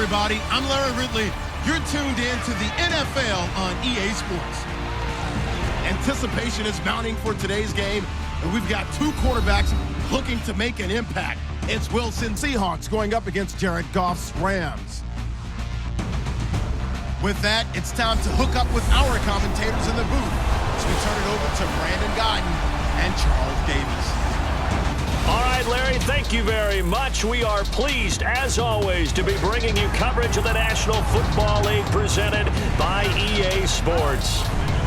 everybody. I'm Larry Ridley. You're tuned in to the NFL on EA Sports. Anticipation is mounting for today's game, and we've got two quarterbacks looking to make an impact. It's Wilson Seahawks going up against Jared Goff's Rams. With that, it's time to hook up with our commentators in the booth as we turn it over to Brandon Guyton and Charles Davis. All right, Larry, thank you very much. We are pleased, as always, to be bringing you coverage of the National Football League presented by EA Sports.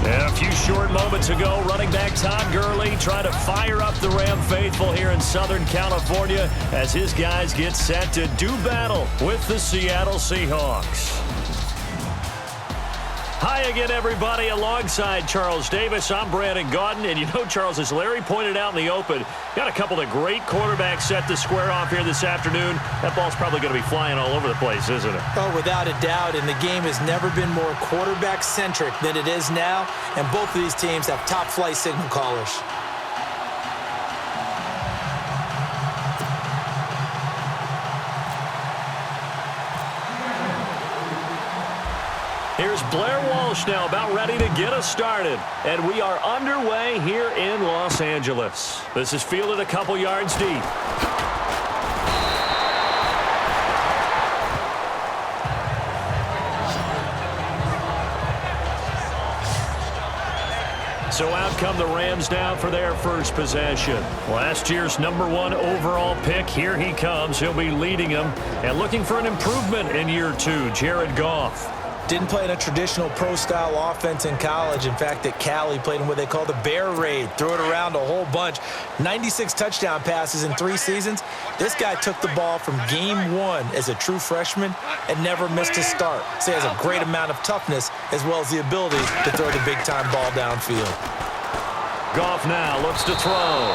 And a few short moments ago, running back Todd Gurley trying to fire up the Ram faithful here in Southern California as his guys get set to do battle with the Seattle Seahawks. Hi again, everybody. Alongside Charles Davis, I'm Brandon Guyton. And you know, Charles, as Larry pointed out in the open, got a couple of great quarterbacks set to square off here this afternoon. That ball's probably going to be flying all over the place, isn't it? Oh, without a doubt. And the game has never been more quarterback-centric than it is now. And both of these teams have top-flight signal callers. Here's Blair Walsh now about ready to get us started. And we are underway here in Los Angeles. This is fielded a couple yards deep. So out come the Rams down for their first possession. Last year's #1 overall pick, here he comes. He'll be leading them and looking for an improvement in year 2, Jared Goff. Didn't play in a traditional pro-style offense in college. In fact, at Cal, he played in what they call the Bear Raid. Threw it around a whole bunch. 96 touchdown passes in 3 seasons. This guy took the ball from game 1 as a true freshman and never missed a start. So he has a great amount of toughness as well as the ability to throw the big-time ball downfield. Goff now looks to throw.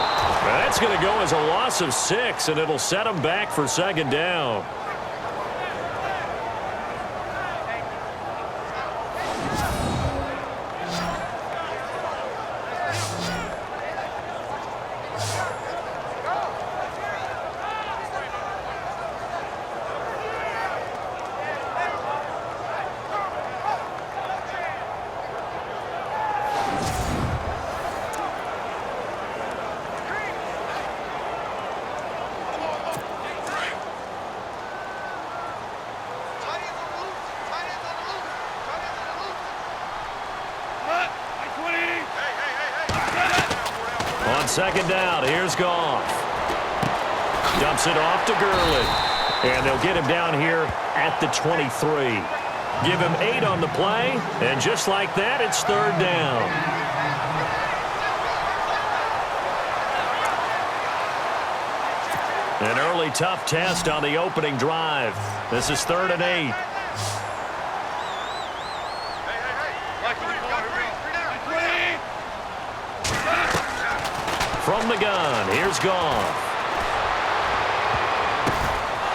That's going to go as a loss of 6, and it'll set him back for second down. On second down, here's Goff. Dumps it off to Gurley. And they'll get him down here at the 23. Give him 8 on the play, and just like that, it's third down. An early tough test on the opening drive. This is 3rd and 8. From the gun, here's Goff.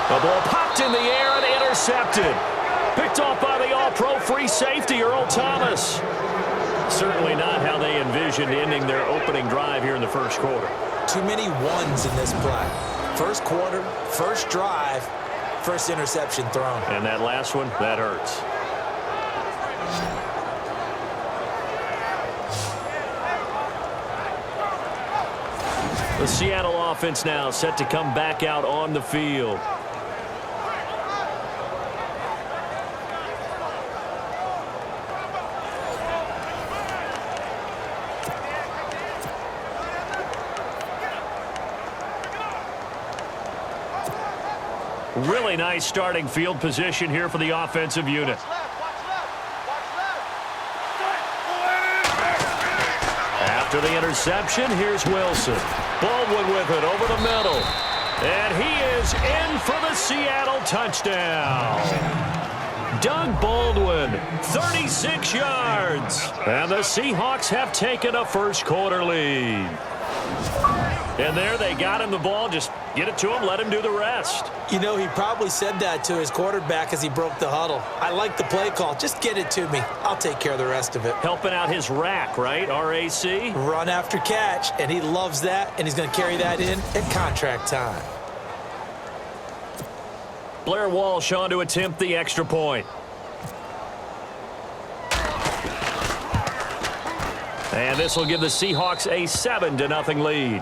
The ball popped in the air and intercepted. Picked off by the all-pro free safety, Earl Thomas. Certainly not how they envisioned ending their opening drive here in the first quarter. Too many ones in this play. First quarter, first drive, first interception thrown. And that last one, that hurts. The Seattle offense now set to come back out on the field. Really nice starting field position here for the offensive unit. After the interception, here's Wilson. Baldwin with it over the middle. And he is in for the Seattle touchdown. Doug Baldwin, 36 yards. And the Seahawks have taken a first quarter lead. And there they got him the ball. Just get it to him, let him do the rest. You know, he probably said that to his quarterback as he broke the huddle. I like the play call. Just get it to me. I'll take care of the rest of it. Helping out his rack, right? RAC? Run after catch, and he loves that, and he's going to carry that in at contract time. Blair Walsh on to attempt the extra point. And this will give the Seahawks a 7-0 lead.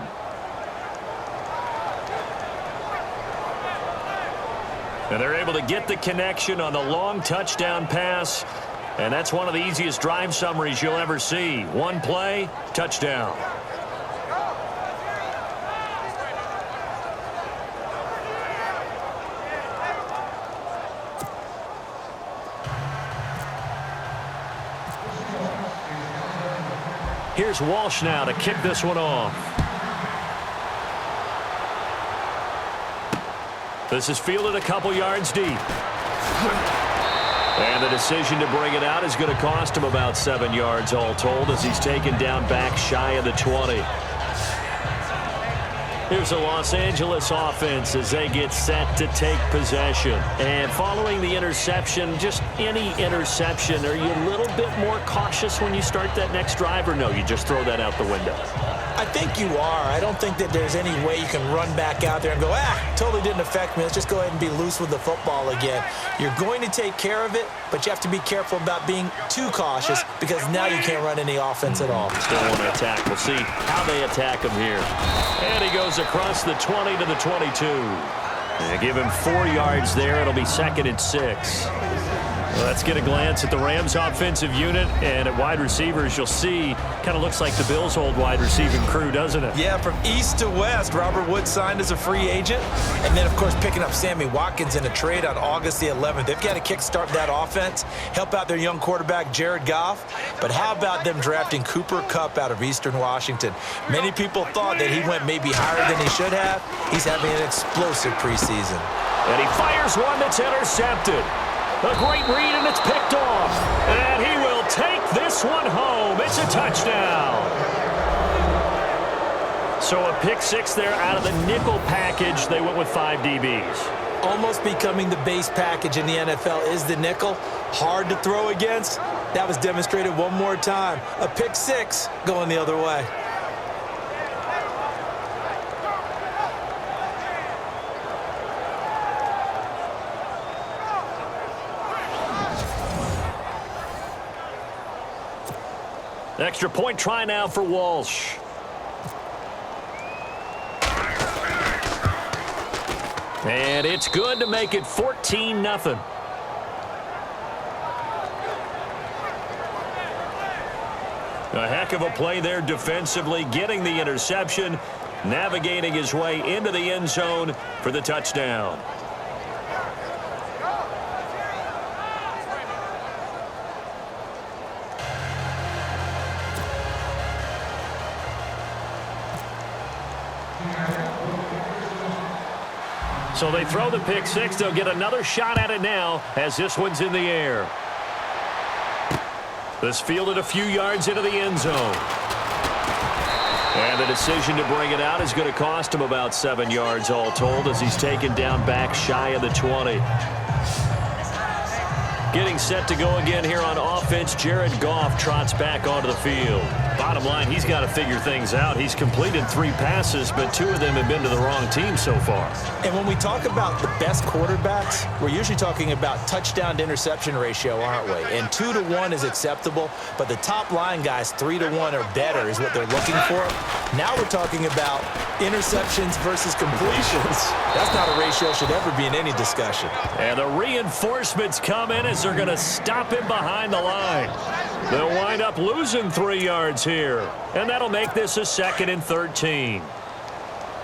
And they're able to get the connection on the long touchdown pass. And that's one of the easiest drive summaries you'll ever see. One play, touchdown. Here's Walsh now to kick this one off. This is fielded a couple yards deep. And the decision to bring it out is going to cost him about 7 yards all told as he's taken down back shy of the 20. Here's the Los Angeles offense as they get set to take possession. And following the interception, just any interception, are you a little bit more cautious when you start that next drive, or no, you just throw that out the window? I think you are. I don't think that there's any way you can run back out there and go, totally didn't affect me. Let's just go ahead and be loose with the football again. You're going to take care of it, but you have to be careful about being too cautious because now you can't run any offense at all. Still want to attack. We'll see how they attack him here. And he goes across the 20 to the 22. They give him 4 yards there. It'll be 2nd and 6. Let's get a glance at the Rams offensive unit, and at wide receivers, you'll see kind of looks like the Bills' old wide receiving crew, doesn't it? Yeah, from east to west, Robert Woods signed as a free agent, and then, of course, picking up Sammy Watkins in a trade on August the 11th. They've got to kickstart that offense, help out their young quarterback, Jared Goff, but how about them drafting Cooper Kupp out of Eastern Washington? Many people thought that he went maybe higher than he should have. He's having an explosive preseason. And he fires one that's intercepted. A great read, and it's picked off. And he will take this one home. It's a touchdown. So a pick six there out of the nickel package. They went with 5 DBs. Almost becoming the base package in the NFL is the nickel. Hard to throw against. That was demonstrated one more time. A pick six going the other way. Extra point try now for Walsh. And it's good to make it 14-0. A heck of a play there defensively, getting the interception, navigating his way into the end zone for the touchdown. So they throw the pick six. They'll get another shot at it now as this one's in the air. This fielded a few yards into the end zone. And the decision to bring it out is going to cost him about 7 yards all told as he's taken down back shy of the 20. Getting set to go again here on offense, Jared Goff trots back onto the field. Bottom line, he's got to figure things out. He's completed 3 passes, but 2 of them have been to the wrong team so far. And when we talk about the best quarterbacks, we're usually talking about touchdown to interception ratio, aren't we? And 2 to 1 is acceptable, but the top line guys, 3 to 1 or better is what they're looking for. Now we're talking about interceptions versus completions. That's not a ratio should ever be in any discussion. And the reinforcements come in as they're going to stop him behind the line. They'll wind up losing 3 yards here, and that'll make this a 2nd and 13.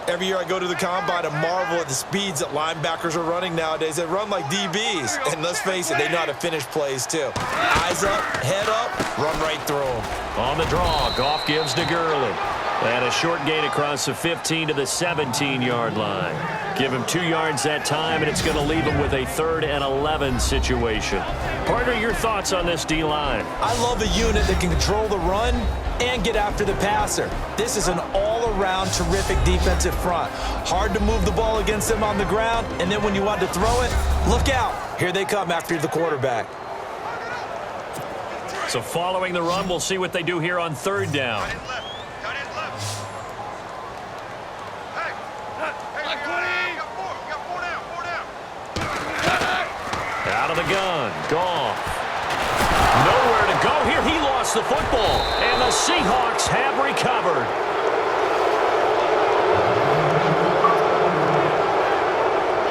Every year I go to the combine and marvel at the speeds that linebackers are running nowadays. They run like DBs, and let's face it, they know how to finish plays too. Eyes up, head up, run right through them. On the draw, Goff gives to Gurley. And a short gain across the 15 to the 17-yard line. Give him 2 yards that time, and it's going to leave him with a 3rd and 11 situation. Partner, your thoughts on this D-line? I love a unit that can control the run and get after the passer. This is an all-around terrific defensive front. Hard to move the ball against them on the ground, and then when you want to throw it, look out. Here they come after the quarterback. So following the run, we'll see what they do here on 3rd down. Out of the gun, Goff. Nowhere to go here. He lost the football, and the Seahawks have recovered.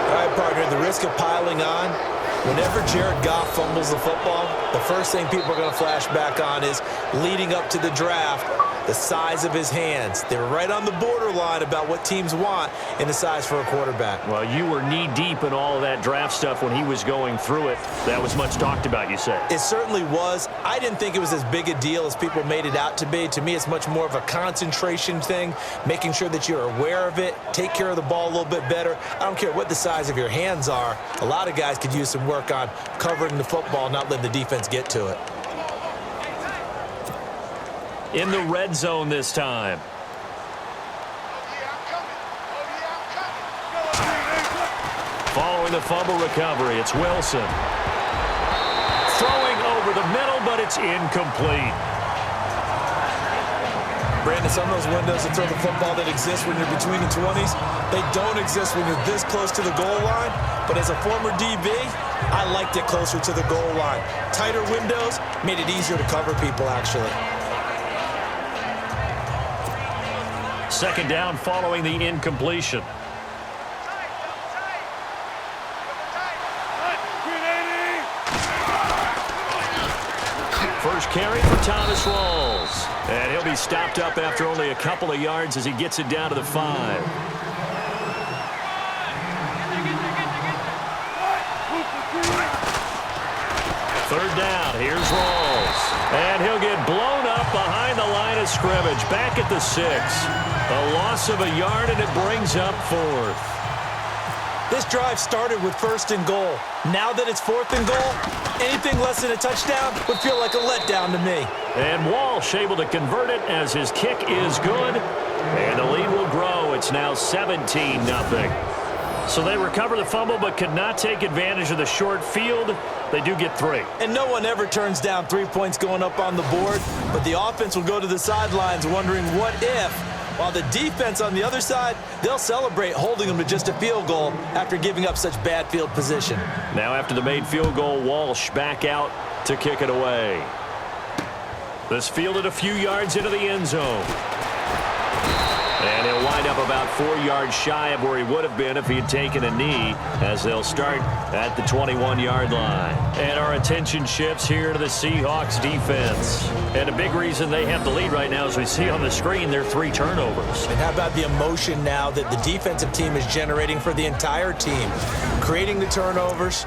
All right, partner, the risk of piling on. Whenever Jared Goff fumbles the football, the first thing people are going to flash back on is leading up to the draft, the size of his hands. They were right on the borderline about what teams want in the size for a quarterback. Well, you were knee-deep in all of that draft stuff when he was going through it. That was much talked about, you said. It certainly was. I didn't think it was as big a deal as people made it out to be. To me, it's much more of a concentration thing, making sure that you're aware of it, take care of the ball a little bit better. I don't care what the size of your hands are. A lot of guys could use some work on covering the football, not letting the defense get to it. In the red zone this time. Following the fumble recovery, it's Wilson. Throwing over the middle, but it's incomplete. Brandon, some of those windows to throw the football that exist when you're between the 20s, they don't exist when you're this close to the goal line. But as a former DB, I liked it closer to the goal line. Tighter windows made it easier to cover people, actually. Second down following the incompletion. First carry for Thomas Rawls. And he'll be stopped up after only a couple of yards as he gets it down to the 5. Third down, here's Rawls. And he'll get blown up behind the line of scrimmage, back at the 6. A loss of a yard, and it brings up 4th. This drive started with 1st and goal. Now that it's 4th and goal, anything less than a touchdown would feel like a letdown to me. And Walsh able to convert it as his kick is good. And the lead will grow. It's now 17-0. So they recover the fumble but could not take advantage of the short field. They do get 3. And no one ever turns down 3 points going up on the board, but the offense will go to the sidelines wondering what if, while the defense on the other side, they'll celebrate holding them to just a field goal after giving up such bad field position. Now after the made field goal, Walsh back out to kick it away. This fielded a few yards into the end zone. And he'll wind up about 4 yards shy of where he would have been if he had taken a knee, as they'll start at the 21-yard line. And our attention shifts here to the Seahawks defense. And a big reason they have the lead right now, as we see on the screen, their 3 turnovers. And how about the emotion now that the defensive team is generating for the entire team? Creating the turnovers,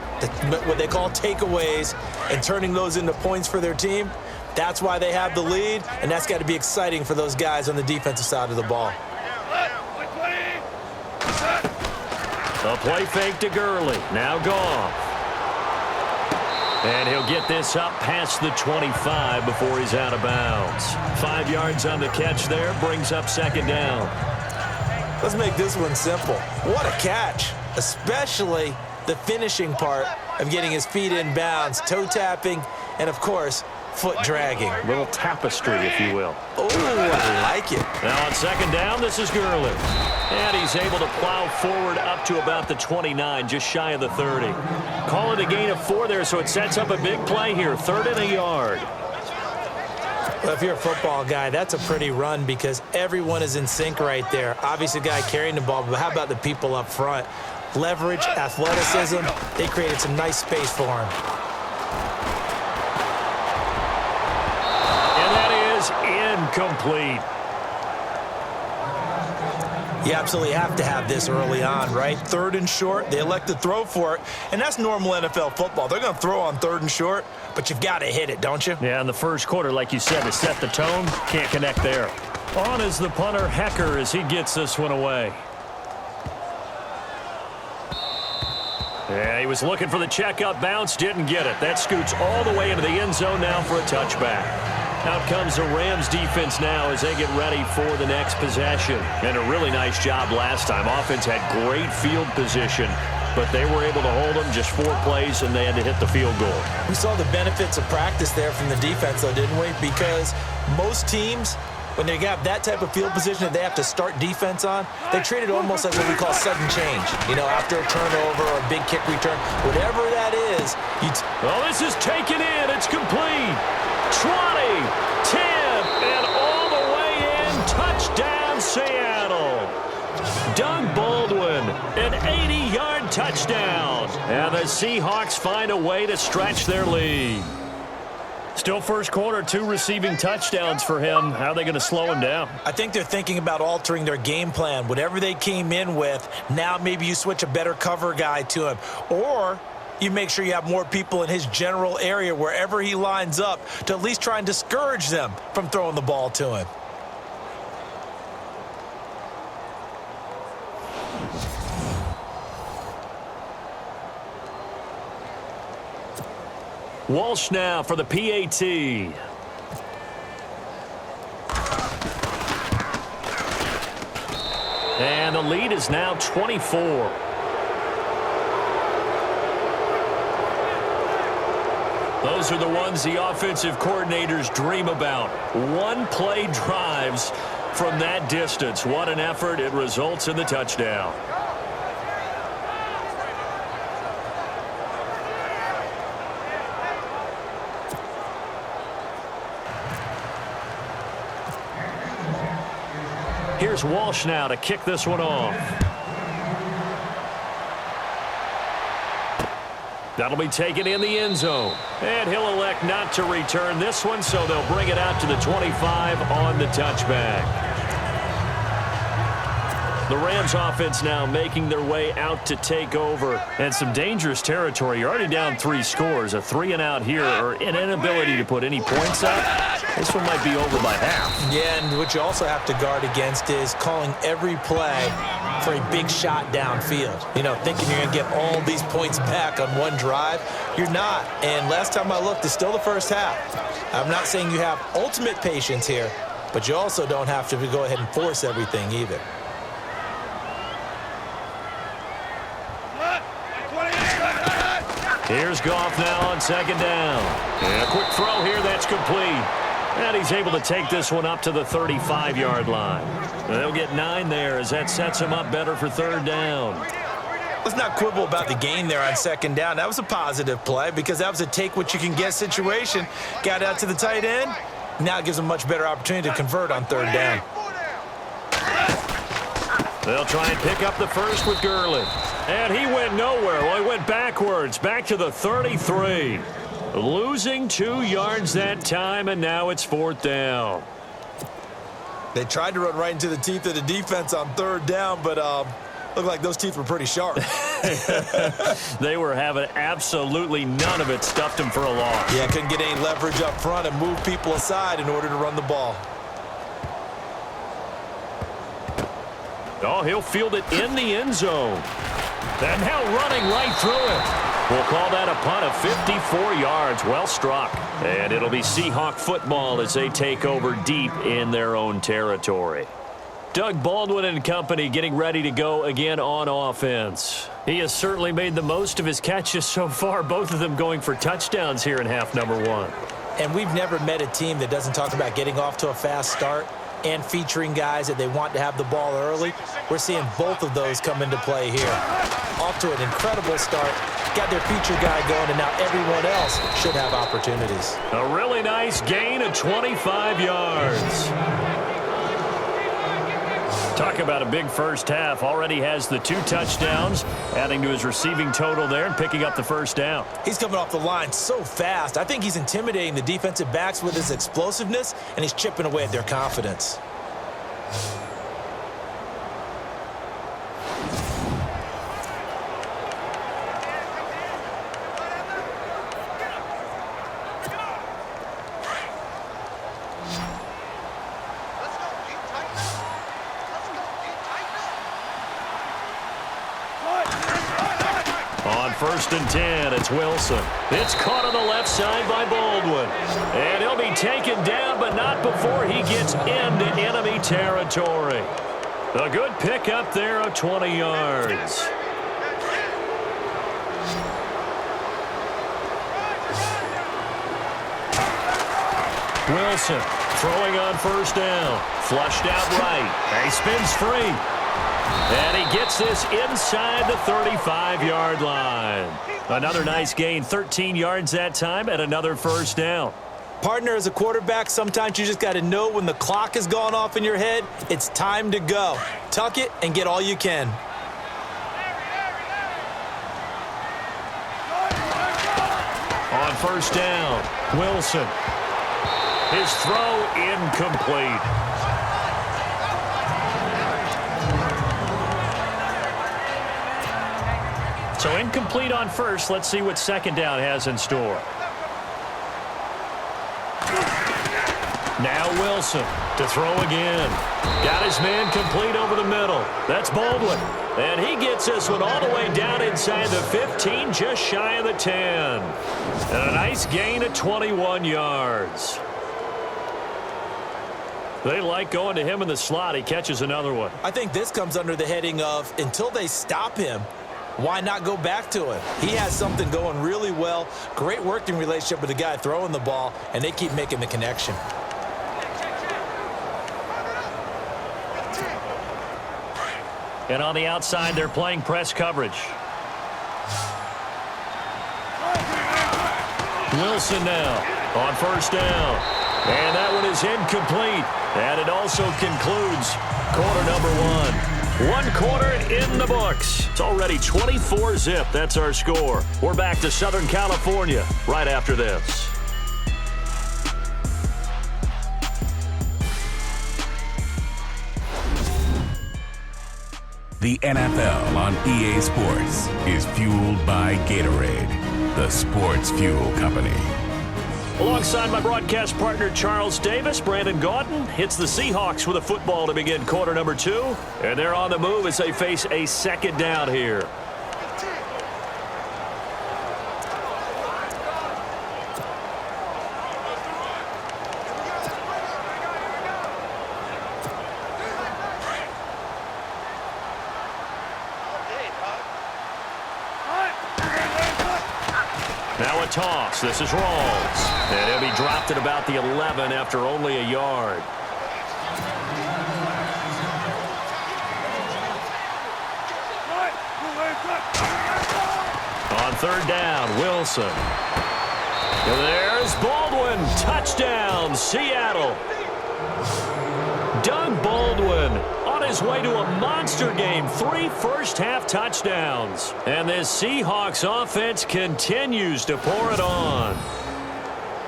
what they call takeaways, and turning those into points for their team. That's why they have the lead, and that's got to be exciting for those guys on the defensive side of the ball. A play fake to Gurley. Now Goff. And he'll get this up past the 25 before he's out of bounds. 5 yards on the catch there, brings up 2nd down. Let's make this one simple. What a catch, especially the finishing part of getting his feet in bounds, toe tapping, and of course, foot dragging. A little tapestry, if you will. Oh, I like it. Now on 2nd down, this is Gurley. And he's able to plow forward up to about the 29, just shy of the 30. Call it a gain of 4 there, so it sets up a big play here. 3rd and a yard. Well, if you're a football guy, that's a pretty run because everyone is in sync right there. Obviously, the guy carrying the ball, but how about the people up front? Leverage, athleticism, they created some nice space for him. Incomplete. You absolutely have to have this early on, right? 3rd and short, they elect to throw for it, and that's normal NFL football. They're going to throw on 3rd and short, but you've got to hit it, don't you? Yeah, in the first quarter, like you said, to set the tone, can't connect there. On is the punter, Hecker, as he gets this one away. Yeah, he was looking for the check-up bounce, didn't get it. That scoots all the way into the end zone now for a touchback. Out comes the Rams defense now as they get ready for the next possession. And a really nice job last time. Offense had great field position, but they were able to hold them just 4 plays, and they had to hit the field goal. We saw the benefits of practice there from the defense, though, didn't we? Because most teams when they have that type of field position that they have to start defense on, they treat it almost like what we call sudden change. You know, after a turnover or a big kick return, whatever that is. Well, this is taken in. It's complete. 20, 10, and all the way in. Touchdown, Seattle. Doug Baldwin, an 80-yard touchdown. And the Seahawks find a way to stretch their lead. Still first quarter, 2 receiving touchdowns for him. How are they going to slow him down? I think they're thinking about altering their game plan. Whatever they came in with, now maybe you switch a better cover guy to him. Or you make sure you have more people in his general area wherever he lines up to at least try and discourage them from throwing the ball to him. Walsh now for the PAT. And the lead is now 24. Those are the ones the offensive coordinators dream about. One-play drives from that distance. What an effort. It results in the touchdown. Here's Walsh now to kick this one off. That'll be taken in the end zone. And he'll elect not to return this one, so they'll bring it out to the 25 on the touchback. The Rams offense now making their way out to take over. And some dangerous territory. You're already down 3 scores. A 3-and-out here, or an inability to put any points up. This one might be over by half. Yeah, and what you also have to guard against is calling every play for a big shot downfield. You know, thinking you're going to get all these points back on one drive. You're not. And last time I looked, it's still the first half. I'm not saying you have ultimate patience here, but you also don't have to go ahead and force everything either. Here's Goff now on second down. And a quick throw here, that's complete. And he's able to take this one up to the 35-yard line. And they'll get 9 there as that sets him up better for third down. Let's not quibble about the gain there on second down. That was a positive play because that was a take-what-you-can-get situation. Got out to the tight end. Now it gives them a much better opportunity to convert on third down. They'll try and pick up the first with Gurley. And he went nowhere. Well, he went backwards, back to the 33. Losing 2 yards that time, and now it's fourth down. They tried to run right into the teeth of the defense on third down, but looked like those teeth were pretty sharp. They were having absolutely none of it. Stuffed him for a loss. Yeah, couldn't get any leverage up front and move people aside in order to run the ball. Oh, he'll field it in the end zone. And now running right through it. We'll call that a punt of 54 yards. Well struck. And it'll be Seahawk football as they take over deep in their own territory. Doug Baldwin and company getting ready to go again on offense. He has certainly made the most of his catches so far, both of them going for touchdowns here in half number 1. And we've never met a team that doesn't talk about getting off to a fast start and featuring guys that they want to have the ball early. We're seeing both of those come into play here. Off to an incredible start. Got their feature guy going, and now everyone else should have opportunities. A really nice gain of 25 yards. Talk about a big first half. Already has the 2 touchdowns, adding to his receiving total there and picking up the first down. He's coming off the line so fast. I think he's intimidating the defensive backs with his explosiveness, and he's chipping away at their confidence. First and 10, it's Wilson. It's caught on the left side by Baldwin. And he'll be taken down, but not before he gets into enemy territory. A good pickup there of 20 yards. Wilson Throwing on first down. Flushed out right. He spins free. And he gets this inside the 35-yard line. Another nice gain, 13 yards that time, and another first down. Partner, as a quarterback, sometimes you just got to know when the clock has gone off in your head, it's time to go. Tuck it and get all you can. On first down, Wilson. His throw incomplete. So incomplete on first. Let's see what second down has in store. Now Wilson to throw again. Got his man complete over the middle. That's Baldwin. And he gets this one all the way down inside the 15, just shy of the 10. And a nice gain of 21 yards. They like going to him in the slot. He catches another one. I think this comes under the heading of until they stop him, why not go back to him? He has something going really well. Great working relationship with the guy throwing the ball, and they keep making the connection. And on the outside, they're playing press coverage. Wilson now on first down. And that one is incomplete. And it also concludes quarter number one. One quarter in the books. It's already 24-zip. That's our score. We're back to Southern California right after this. The NFL on EA Sports is fueled by Gatorade, the sports fuel company. Alongside my broadcast partner Charles Davis, Brandon Gaudin hits the Seahawks with a football to begin quarter number 2. And they're on the move as they face a second down here. Now a toss. This is Rawls. And he'll be dropped at about the 11 after only a yard. On third down, Wilson. And there's Baldwin. Touchdown, Seattle. Doug Baldwin on his way to a monster game. 3 first-half touchdowns. And this Seahawks offense continues to pour it on.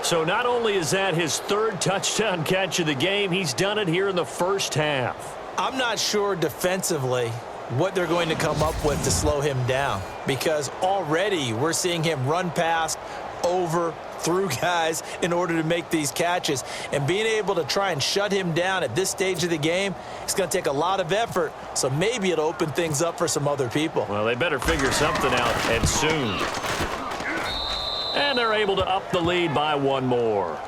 So not only is that his 3rd touchdown catch of the game, he's done it here in the first half. I'm not sure defensively what they're going to come up with to slow him down, because already we're seeing him run past, over, through guys in order to make these catches. And being able to try and shut him down at this stage of the game, it's going to take a lot of effort. So maybe it'll open things up for some other people. Well, they better figure something out, and soon. And they're able to up the lead by 1 more.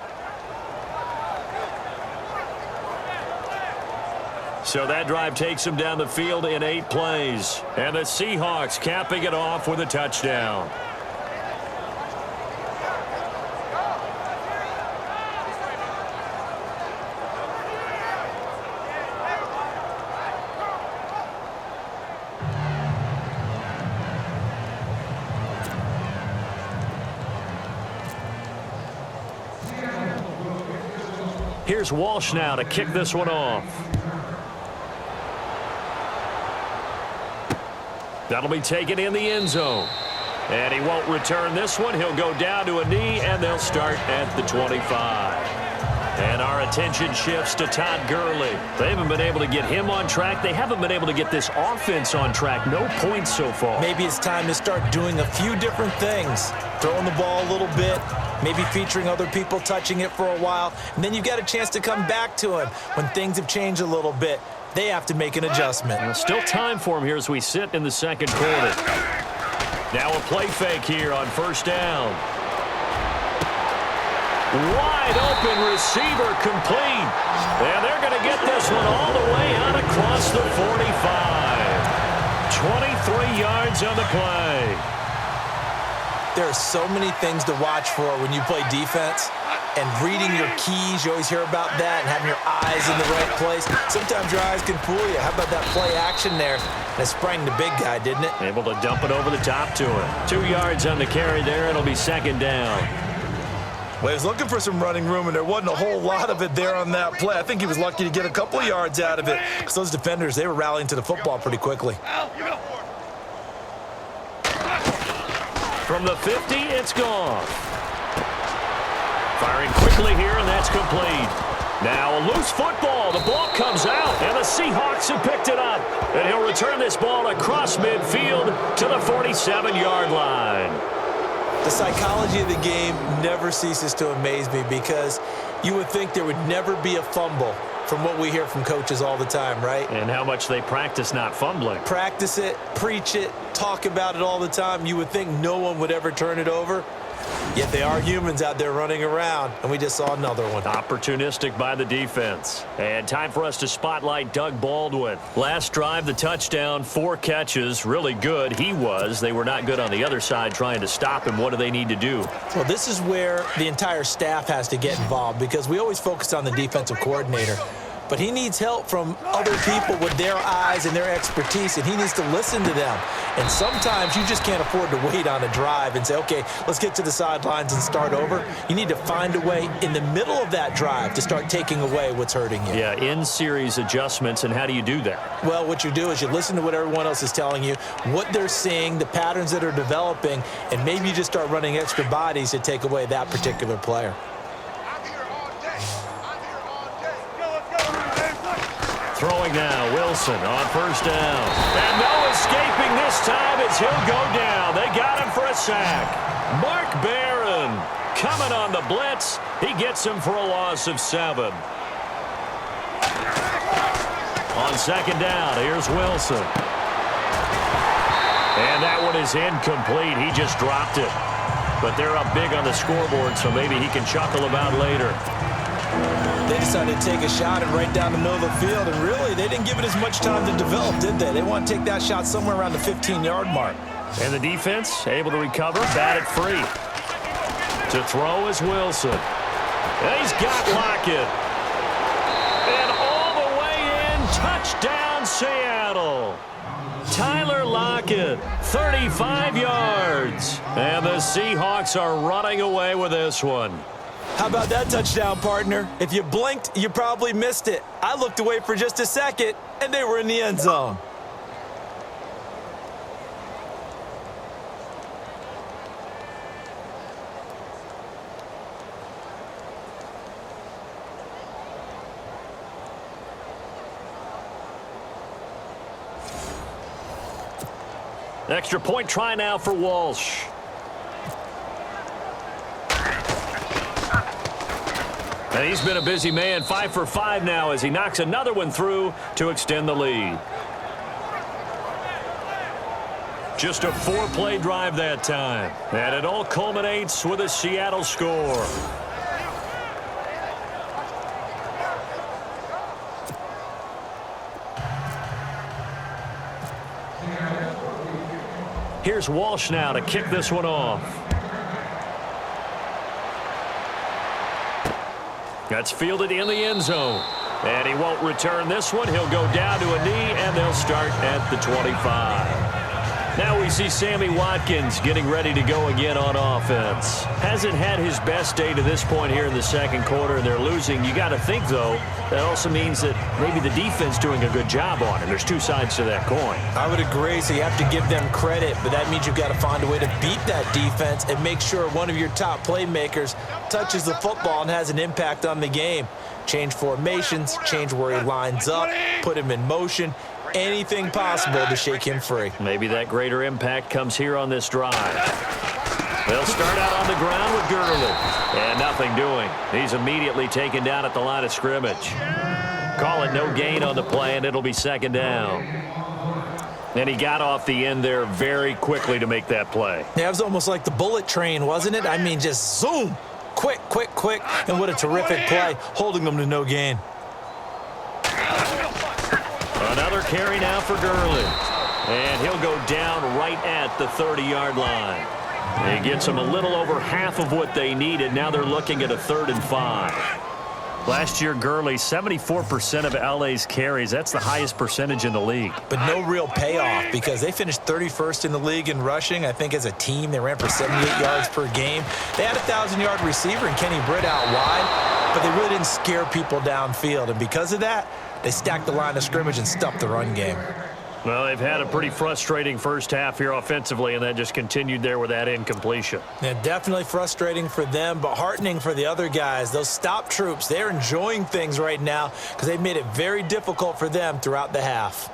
So that drive takes them down the field in 8 plays. And the Seahawks capping it off with a touchdown. Here's Walsh now to kick this one off. That'll be taken in the end zone. And he won't return this one. He'll go down to a knee, and they'll start at the 25. And our attention shifts to Todd Gurley. They haven't been able to get him on track. They haven't been able to get this offense on track. No points so far. Maybe it's time to start doing a few different things. Throwing the ball a little bit, maybe featuring other people touching it for a while, and then you've got a chance to come back to him when things have changed a little bit. They have to make an adjustment. Well, still time for him here as we sit in the second quarter. Now a play fake here on first down. Wide open receiver complete. And they're going to get this one all the way out across the 45. 23 yards on the play. There are so many things to watch for when you play defense, and reading your keys. You always hear about that, and having your eyes in the right place. Sometimes your eyes can fool you. How about that play action there? That sprang the big guy, didn't it? Able to dump it over the top to him. 2 yards on the carry there. It'll be second down. Well, he was looking for some running room, and there wasn't a whole lot of it there on that play. I think he was lucky to get a couple of yards out of it because those defenders, they were rallying to the football pretty quickly. From the 50, it's Goff. Firing quickly here, and that's complete. Now a loose football. The ball comes out, and the Seahawks have picked it up. And he'll return this ball across midfield to the 47-yard line. The psychology of the game never ceases to amaze me because you would think there would never be a fumble from what we hear from coaches all the time, right? And how much they practice not fumbling. Practice it, preach it, talk about it all the time. You would think no one would ever turn it over. Yet they are humans out there running around, and we just saw another one. Opportunistic by the defense. And time for us to spotlight Doug Baldwin. Last drive, the touchdown, 4 catches. Really good. He was. They were not good on the other side trying to stop him. What do they need to do? Well, this is where the entire staff has to get involved because we always focus on the defensive coordinator. But he needs help from other people with their eyes and their expertise, and he needs to listen to them. And sometimes you just can't afford to wait on a drive and say, okay, let's get to the sidelines and start over. You need to find a way in the middle of that drive to start taking away what's hurting you. Yeah, in-series adjustments, and how do you do that? Well, what you do is you listen to what everyone else is telling you, what they're seeing, the patterns that are developing, and maybe you just start running extra bodies to take away that particular player. Throwing now, Wilson on first down. And no escaping this time as he'll go down. They got him for a sack. Mark Barron coming on the blitz. He gets him for a loss of 7. On second down, here's Wilson. And that one is incomplete. He just dropped it. But they're up big on the scoreboard, so maybe he can chuckle about later. They decided to take a shot and right down the middle of the field, and really, they didn't give it as much time to develop, did they? They want to take that shot somewhere around the 15-yard mark. And the defense able to recover, batted free. To throw is Wilson. And he's got Lockett. And all the way in, touchdown Seattle. Tyler Lockett, 35 yards. And the Seahawks are running away with this one. How about that touchdown, partner? If you blinked, you probably missed it. I looked away for just a second, and they were in the end zone. Extra point try now for Walsh. And he's been a busy man, 5 for 5 now as he knocks another one through to extend the lead. Just a 4-play drive that time. And it all culminates with a Seattle score. Here's Walsh now to kick this one off. That's fielded in the end zone. And he won't return this one. He'll go down to a knee, and they'll start at the 25. Now we see Sammy Watkins getting ready to go again on offense. Hasn't had his best day to this point here in the second quarter, and they're losing. You got to think, though, that also means that maybe the defense doing a good job on him. There's two sides to that coin. I would agree, so you have to give them credit, but that means you've got to find a way to beat that defense and make sure one of your top playmakers touches the football and has an impact on the game. Change formations, change where he lines up, put him in motion, anything possible to shake him free. Maybe that greater impact comes here on this drive. They'll start out on the ground with Gurley. And nothing doing. He's immediately taken down at the line of scrimmage. Call it no gain on the play, and it'll be second down. And he got off the end there very quickly to make that play. Yeah, it was almost like the bullet train, wasn't it? I mean, just zoom. Quick, quick, quick. And what a terrific play, holding them to no gain. Another carry now for Gurley. And he'll go down right at the 30-yard line. He gets them a little over half of what they needed. Now they're looking at a 3rd and 5. Last year, Gurley, 74% of LA's carries. That's the highest percentage in the league. But no real payoff because they finished 31st in the league in rushing. I think as a team, they ran for 78 yards per game. They had a 1,000-yard receiver in Kenny Britt out wide, but they really didn't scare people downfield. And because of that, they stacked the line of scrimmage and stuffed the run game. Well, they've had a pretty frustrating first half here offensively, and that just continued there with that incompletion. Yeah, definitely frustrating for them, but heartening for the other guys. Those stop troops, they're enjoying things right now because they've made it very difficult for them throughout the half.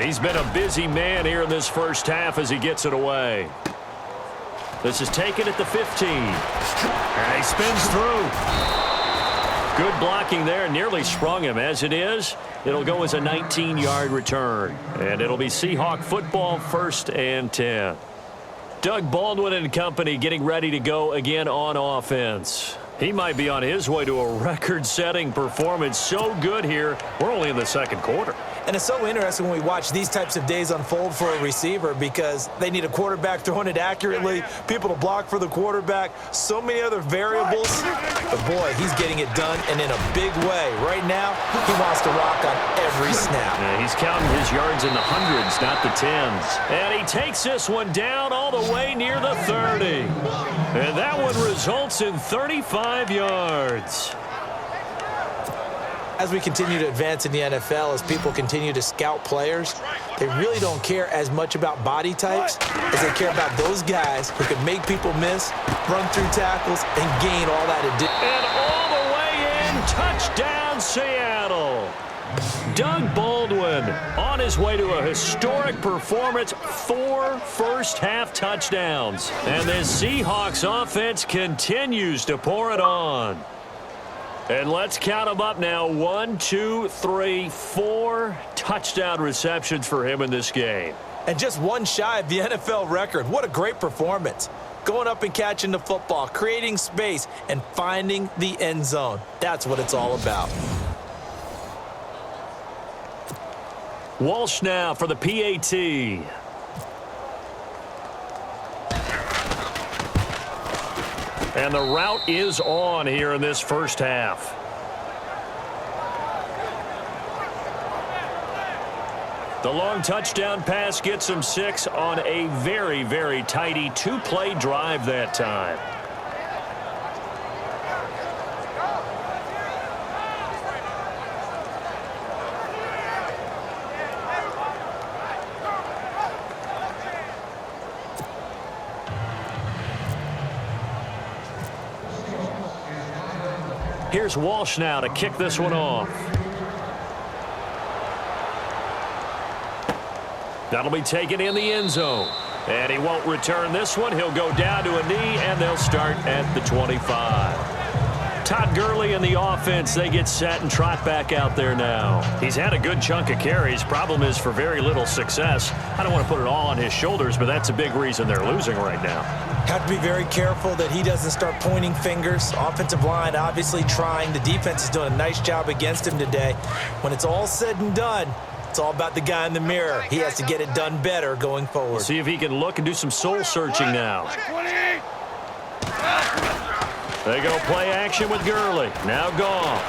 He's been a busy man here in this first half as he gets it away. This is taken at the 15. And he spins through. Good blocking there, nearly sprung him. As it is, it'll go as a 19-yard return. And it'll be Seahawk football, 1st and 10. Doug Baldwin and company getting ready to go again on offense. He might be on his way to a record-setting performance. So good here. We're only in the 2nd quarter. And it's so interesting when we watch these types of days unfold for a receiver because they need a quarterback throwing it accurately, people to block for the quarterback, so many other variables. But, boy, he's getting it done and in a big way. Right now, he wants to rock on every snap. Yeah, he's counting his yards in the hundreds, not the tens. And he takes this one down all the way near the 30. And that one results in 35 yards. As we continue to advance in the NFL, as people continue to scout players, they really don't care as much about body types as they care about those guys who can make people miss, run through tackles, and gain all that addition. And all the way in, touchdown Seattle. Doug Baldwin on his way to a historic performance, 4 first-half touchdowns. And this Seahawks offense continues to pour it on. And let's count them up now. 1, 2, 3, 4 touchdown receptions for him in this game. And just one shy of the NFL record. What a great performance. Going up and catching the football, creating space, and finding the end zone. That's what it's all about. Walsh now for the PAT. And the route is on here in this first half. The long touchdown pass gets him 6 on a very, very tidy 2-play drive that time. Here's Walsh now to kick this one off. That'll be taken in the end zone. And he won't return this one. He'll go down to a knee, and they'll start at the 25. Todd Gurley and the offense, they get set and trot back out there now. He's had a good chunk of carries. Problem is for very little success. I don't want to put it all on his shoulders, but that's a big reason they're losing right now. Have to be very careful that he doesn't start pointing fingers. Offensive line obviously trying. The defense is doing a nice job against him today. When it's all said and done, it's all about the guy in the mirror. He has to get it done better going forward. We'll see if he can look and do some soul searching now. They go play action with Gurley. Now Goff.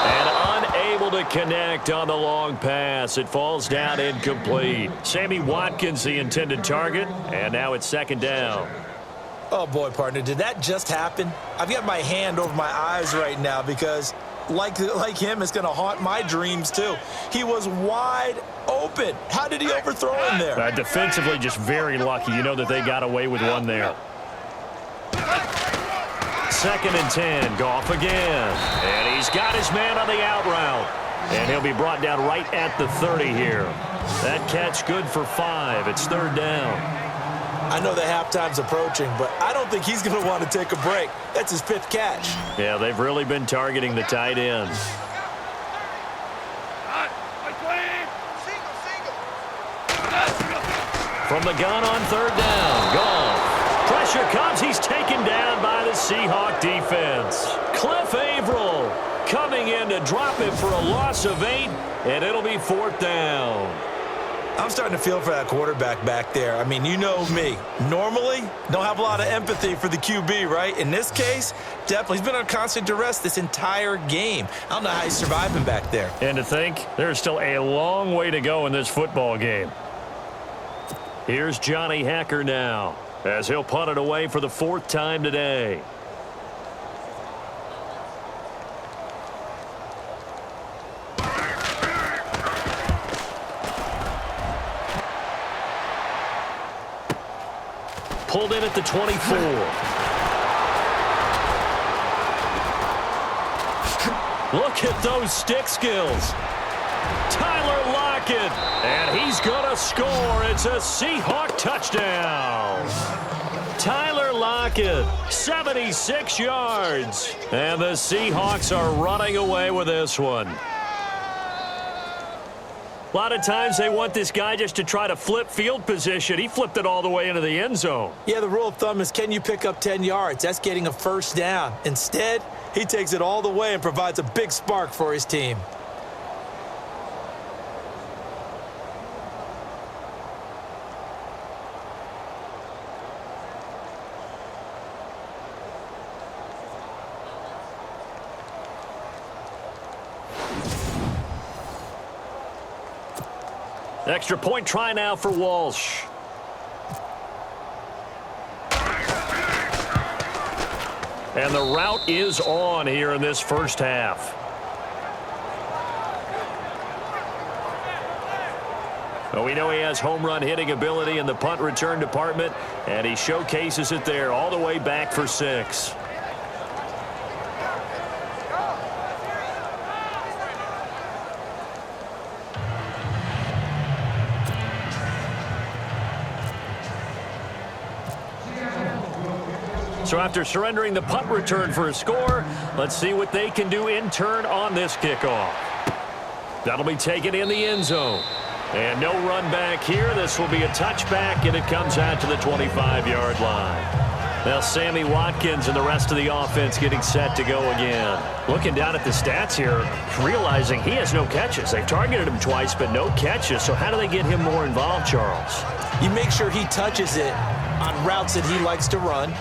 And unable to connect on the long pass. It falls down incomplete. Sammy Watkins, the intended target. And now it's 2nd down. Oh, boy, partner, did that just happen? I've got my hand over my eyes right now because, like him, it's going to haunt my dreams, too. He was wide open. How did he overthrow him there? Defensively, just very lucky. You know that they got away with one there. 2nd and 10. Goff again. And he's got his man on the out route. And he'll be brought down right at the 30 here. That catch good for 5. It's 3rd down. I know the halftime's approaching, but I don't think he's going to want to take a break. That's his 5th catch. Yeah, they've really been targeting the tight end. From the gun on 3rd down. Goff. Pressure comes. He's taken down by the Seahawk defense. Cliff Averill coming in to drop it for a loss of 8, and it'll be 4th down. I'm starting to feel for that quarterback back there. I mean, you know me. Normally, don't have a lot of empathy for the QB, right? In this case, definitely. He's been on constant duress this entire game. I don't know how he's surviving back there. And to think, there's still a long way to go in this football game. Here's Johnny Hacker now, as he'll punt it away for the 4th time today. Pulled in at the 24. Look at those stick skills. Tyler Lockett, and he's going to score. It's a Seahawk touchdown. Tyler Lockett, 76 yards. And the Seahawks are running away with this one. A lot of times they want this guy just to try to flip field position. He flipped it all the way into the end zone. Yeah, the rule of thumb is, can you pick up 10 yards? That's getting a first down. Instead, he takes it all the way and provides a big spark for his team. Extra point try now for Walsh. And the route is on here in this first half. Well, we know he has home run hitting ability in the punt return department, and he showcases it there all the way back for 6. So after surrendering the punt return for a score, let's see what they can do in turn on this kickoff. That'll be taken in the end zone. And no run back here. This will be a touchback, and it comes out to the 25-yard line. Now Sammy Watkins and the rest of the offense getting set to go again. Looking down at the stats here, realizing he has no catches. They've targeted him twice, but no catches. So how do they get him more involved, Charles? You make sure he touches it on routes that he likes to run.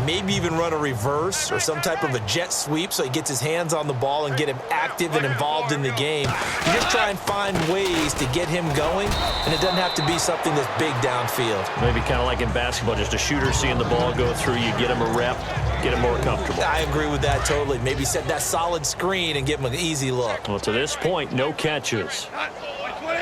Maybe even run a reverse or some type of a jet sweep so he gets his hands on the ball and get him active and involved in the game. You just try and find ways to get him going, and it doesn't have to be something that's big downfield. Maybe kind of like in basketball, just a shooter seeing the ball go through, you get him a rep, get him more comfortable. I agree with that totally. Maybe set that solid screen and give him an easy look. Well, to this point, no catches.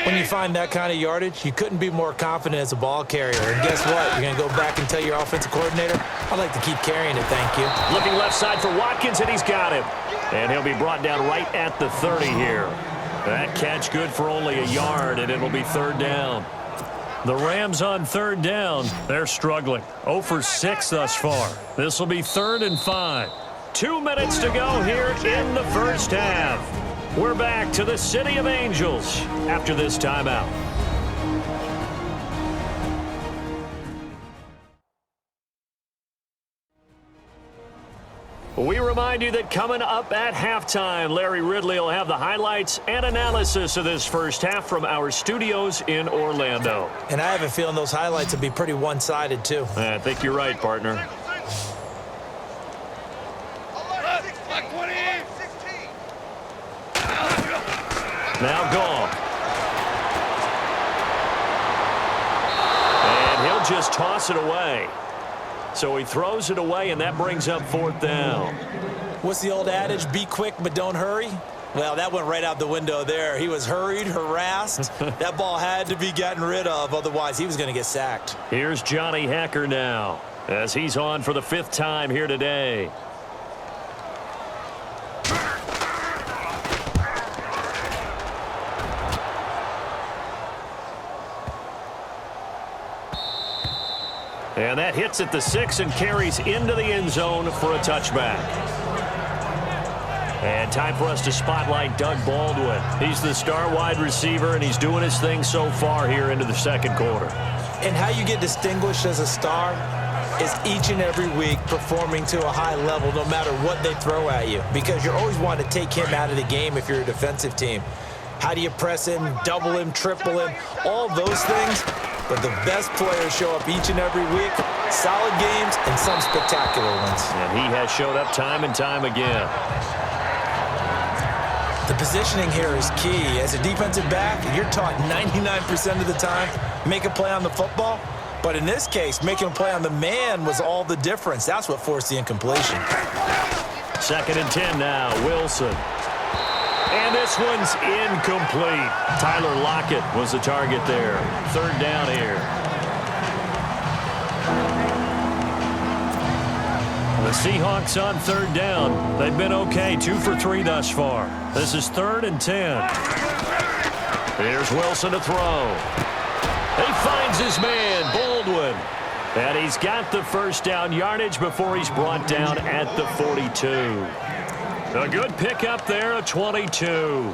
When you find that kind of yardage, you couldn't be more confident as a ball carrier. And guess what? You're going to go back and tell your offensive coordinator, I'd like to keep carrying it, thank you. Looking left side for Watkins, and he's got him. And he'll be brought down right at the 30 here. That catch good for only a yard, and it'll be 3rd down. The Rams on 3rd down. They're struggling. 0 for 6 thus far. This will be 3rd and 5. 2 minutes to go here in the first half. We're back to the City of Angels after this timeout. We remind you that coming up at halftime, Larry Ridley will have the highlights and analysis of this first half from our studios in Orlando. And I have a feeling those highlights will be pretty one-sided, too. I think you're right, partner. Now Goff. And he'll just toss it away. So he throws it away, and that brings up 4th down. What's the old adage? Be quick, but don't hurry? Well, that went right out the window there. He was hurried, harassed. That ball had to be gotten rid of, otherwise he was going to get sacked. Here's Johnny Hacker now, as he's on for the 5th time here today. And that hits at the 6 and carries into the end zone for a touchback. And time for us to spotlight Doug Baldwin. He's the star wide receiver, and he's doing his thing so far here into the second quarter. And how you get distinguished as a star, is each and every week performing to a high level no matter what they throw at you, because you're always wanting to take him out of the game if you're a defensive team. How do you press him, double him, triple him, all those things? But the best players show up each and every week, solid games and some spectacular ones. And he has showed up time and time again. The positioning here is key. As a defensive back, you're taught 99% of the time, make a play on the football. But in this case, making a play on the man was all the difference. That's what forced the incompletion. 2nd and 10 now, Wilson. And this one's incomplete. Tyler Lockett was the target there. 3rd down here. The Seahawks on 3rd down. They've been okay, 2 for 3 thus far. This is 3rd and 10. Here's Wilson to throw. He finds his man, Baldwin. And he's got the 1st down yardage before he's brought down at the 42. A good pickup there, a 22.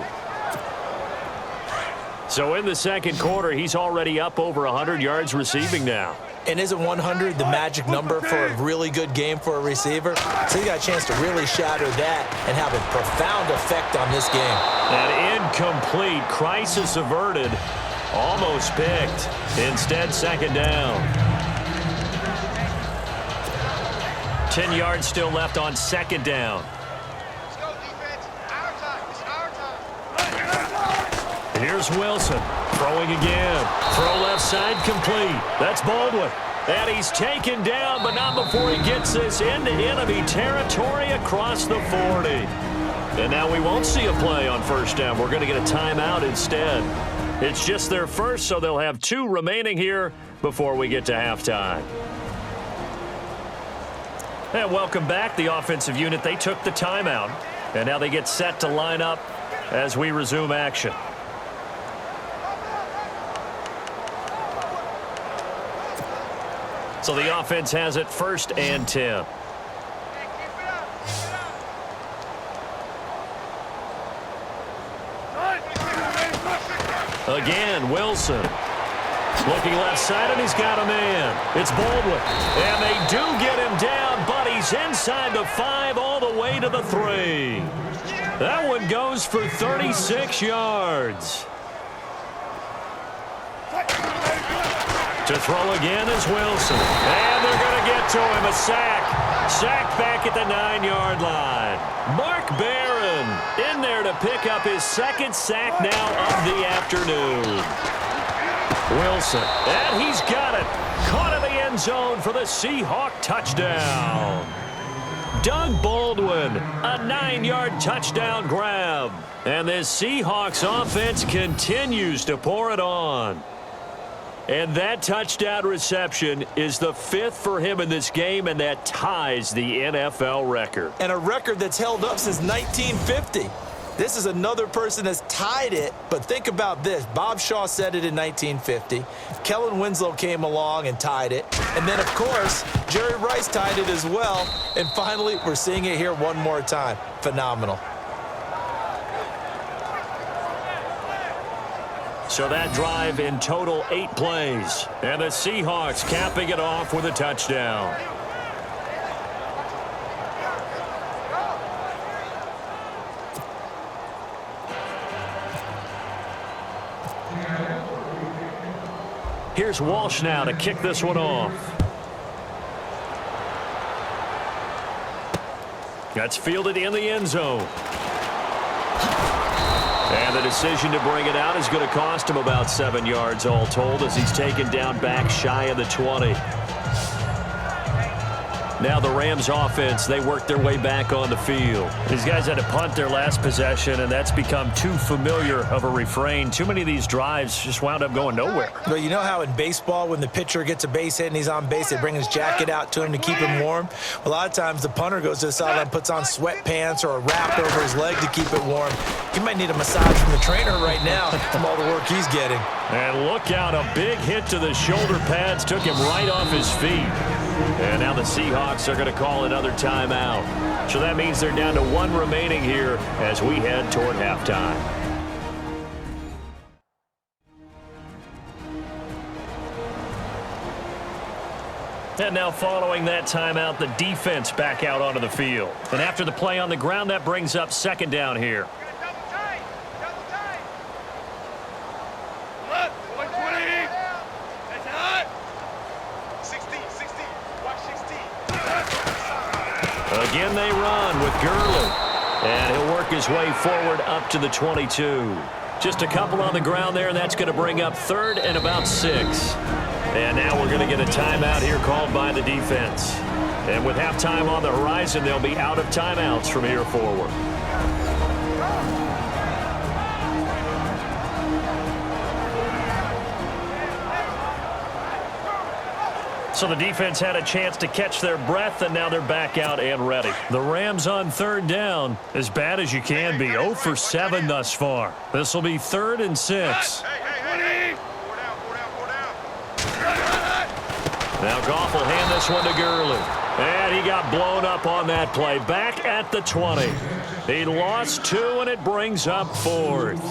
So in the 2nd quarter, he's already up over 100 yards receiving now. And isn't 100 the magic number for a really good game for a receiver? So he got a chance to really shatter that and have a profound effect on this game. An incomplete, crisis averted, almost picked. Instead, 2nd down. 10 yards still left on 2nd down. Here's Wilson, throwing again. Throw left side, complete. That's Baldwin. And he's taken down, but not before he gets this into enemy territory across the 40. And now we won't see a play on 1st down. We're going to get a timeout instead. It's just their first, so they'll have 2 remaining here before we get to halftime. And welcome back, the offensive unit. They took the timeout, and now they get set to line up as we resume action. So the offense has it 1st and 10. Again, Wilson. Looking left side, and he's got a man. It's Baldwin. And they do get him down, but he's inside the 5 all the way to the 3. That one goes for 36 yards. To throw again is Wilson. And they're going to get to him. A sack. Sack back at the 9-yard line. Mark Barron in there to pick up his 2nd sack now of the afternoon. Wilson. And he's got it. Caught in the end zone for the Seahawk touchdown. Doug Baldwin, a 9-yard touchdown grab. And this Seahawks offense continues to pour it on. And that touchdown reception is the 5th for him in this game, and that ties the NFL record. And a record that's held up since 1950. This is another person that's tied it, but think about this. Bob Shaw said it in 1950. Kellen Winslow came along and tied it. And then, of course, Jerry Rice tied it as well. And finally, we're seeing it here one more time. Phenomenal. So that drive in total 8 plays. And the Seahawks capping it off with a touchdown. Here's Walsh now to kick this one off. That's fielded in the end zone. And the decision to bring it out is going to cost him about 7 yards all told as he's taken down back shy of the 20. Now the Rams offense, they work their way back on the field. These guys had to punt their last possession, and that's become too familiar of a refrain. Too many of these drives just wound up going nowhere. But you know how in baseball, when the pitcher gets a base hit and he's on base, they bring his jacket out to him to keep him warm? A lot of times the punter goes to the sideline, puts on sweatpants or a wrap over his leg to keep it warm. He might need a massage from the trainer right now from all the work he's getting. And look out, a big hit to the shoulder pads took him right off his feet. And now the Seahawks are going to call another timeout. So that means they're down to 1 remaining here as we head toward halftime. And now following that timeout, the defense back out onto the field. And after the play on the ground, that brings up second down here. Again, they run with Gurley. And he'll work his way forward up to the 22. Just a couple on the ground there, and that's going to bring up third and about 6. And now we're going to get a timeout here called by the defense. And with halftime on the horizon, they'll be out of timeouts from here forward. So the defense had a chance to catch their breath, and now they're back out and ready. The Rams on third down, as bad as you can be. 0 for 7 thus far. This will be 3rd and 6. Now Goff will hand this one to Gurley. And he got blown up on that play. Back at the 20. He lost 2, and it brings up 4th.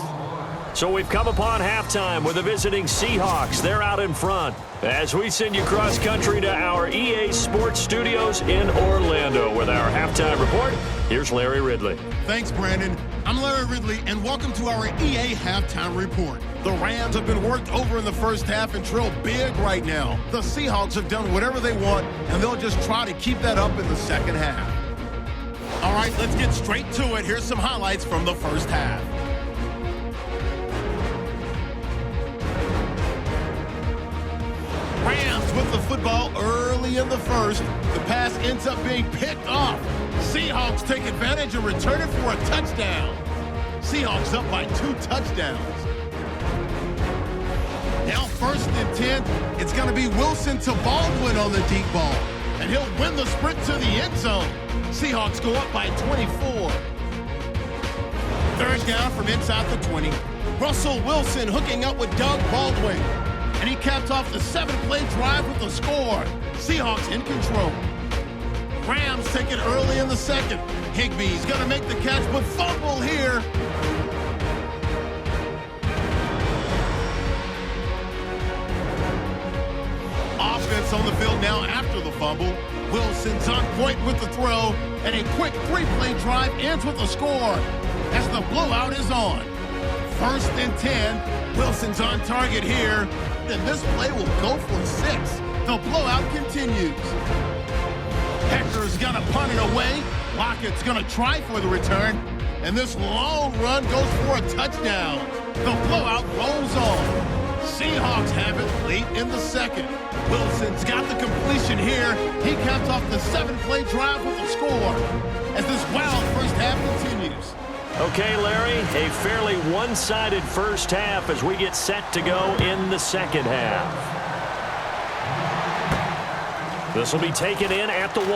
So we've come upon halftime with the visiting Seahawks. They're out in front as we send you cross-country to our EA Sports Studios in Orlando with our halftime report. Here's Larry Ridley. Thanks, Brandon. I'm Larry Ridley, and welcome to our EA Halftime Report. The Rams have been worked over in the first half and trail big right now. The Seahawks have done whatever they want, and they'll just try to keep that up in the second half. All right, let's get straight to it. Here's some highlights from the first half. Rams with the football early in the first. The pass ends up being picked off. Seahawks take advantage and return it for a touchdown. Seahawks up by 2 touchdowns. Now 1st and 10. It's going to be Wilson to Baldwin on the deep ball. And he'll win the sprint to the end zone. Seahawks go up by 24. 3rd down from inside the 20. Russell Wilson hooking up with Doug Baldwin. And he capped off the 7-play drive with a score. Seahawks in control. Rams take it early in the second. Higbee's going to make the catch, but fumble here. Offense on the field now after the fumble. Wilson's on point with the throw, and a quick 3-play drive ends with a score as the blowout is on. 1st and 10. Wilson's on target here. And this play will go for 6. The blowout continues. Hector's going to punt it away. Lockett's going to try for the return. And this long run goes for a touchdown. The blowout rolls on. Seahawks have it late in the second. Wilson's got the completion here. He caps off the 7-play drive with a score as this wild first half continues. Okay, Larry, a fairly one-sided first half as we get set to go in the second half. This will be taken in at the 1.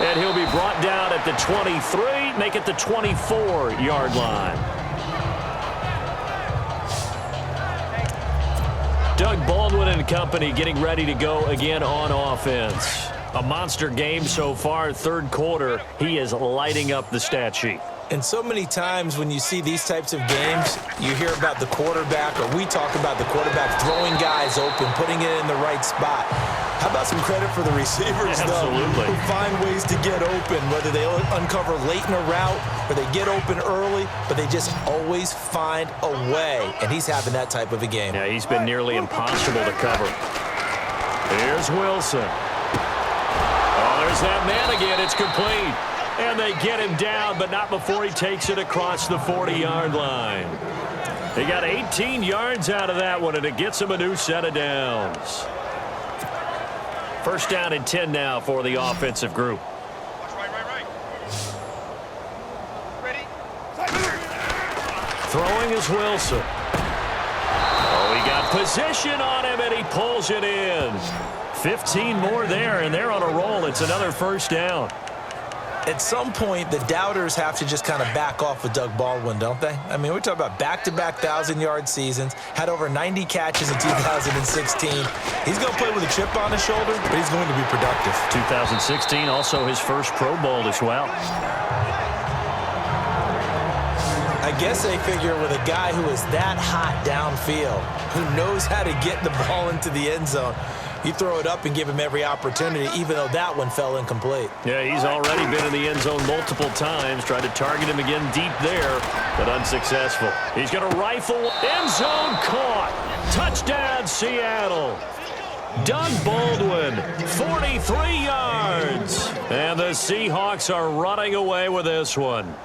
And he'll be brought down at the 23, make it the 24-yard line. Doug Baldwin and company getting ready to go again on offense. A monster game so far, 3rd quarter. He is lighting up the stat sheet. And so many times when you see these types of games, you hear about the quarterback, or we talk about the quarterback throwing guys open, putting it in the right spot. How about some credit for the receivers, though, who find ways to get open, whether they uncover late in a route or they get open early, but they just always find a way. And he's having that type of a game. Yeah, he's been nearly impossible to cover. Here's Wilson. There's that man again. It's complete. And they get him down, but not before he takes it across the 40-yard line. He got 18 yards out of that one, and it gets him a new set of downs. 1st down and 10 now for the offensive group. Throwing is Wilson. Oh, he got position on him, and he pulls it in. 15 more there, and they're on a roll. It's another 1st down. At some point, the doubters have to just kind of back off with Doug Baldwin, don't they? I mean, we're talking about back-to-back 1,000-yard seasons, had over 90 catches in 2016. He's going to play with a chip on his shoulder, but he's going to be productive. 2016, also his first Pro Bowl as well. I guess they figure with a guy who is that hot downfield, who knows how to get the ball into the end zone, You throw it up and give him every opportunity, even though that one fell incomplete. Yeah, he's already been in the end zone multiple times. Tried to target him again deep there, but unsuccessful. He's going to rifle. End zone caught. Touchdown, Seattle. Doug Baldwin, 43 yards. And the Seahawks are running away with this one.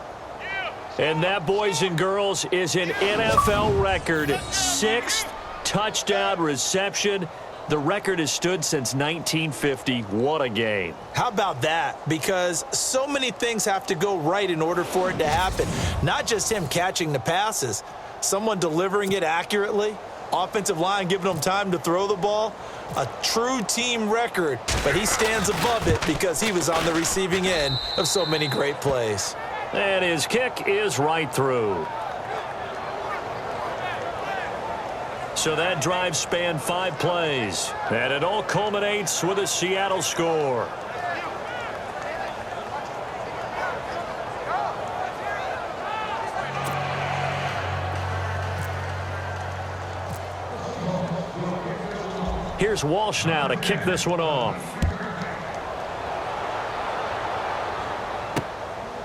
And that, boys and girls, is an NFL record 6th touchdown reception. The record has stood since 1950. What a game. How about that? Because so many things have to go right in order for it to happen. Not just him catching the passes. Someone delivering it accurately. Offensive line giving him time to throw the ball. A true team record. But he stands above it because he was on the receiving end of so many great plays. And his kick is right through. So that drive spanned 5 plays. And it all culminates with a Seattle score. Here's Walsh now to kick this one off.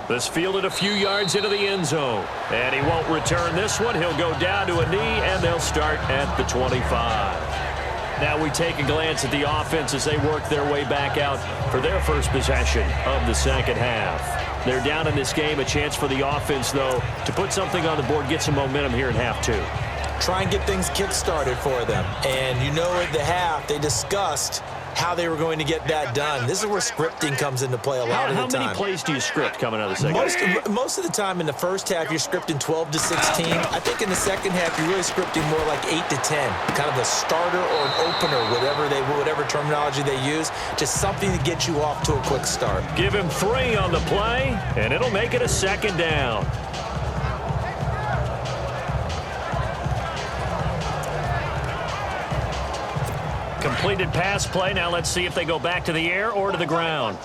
This fielded a few yards into the end zone. And he won't return this one. He'll go down to a knee, and they'll start at the 25. Now we take a glance at the offense as they work their way back out for their first possession of the second half. They're down in this game. A chance for the offense, though, to put something on the board, get some momentum here in half 2. Try and get things kick-started for them. And you know at the half, they discussed how they were going to get that done. This is where scripting comes into play a lot of the time. How many plays do you script coming out of the second half? Most of the time in the first half, you're scripting 12 to 16. I think in the second half, you're really scripting more like 8 to 10. Kind of a starter or an opener, whatever terminology they use. Just something to get you off to a quick start. Give him 3 on the play, and it'll make it a second down. Completed pass play. Now let's see if they go back to the air or to the ground.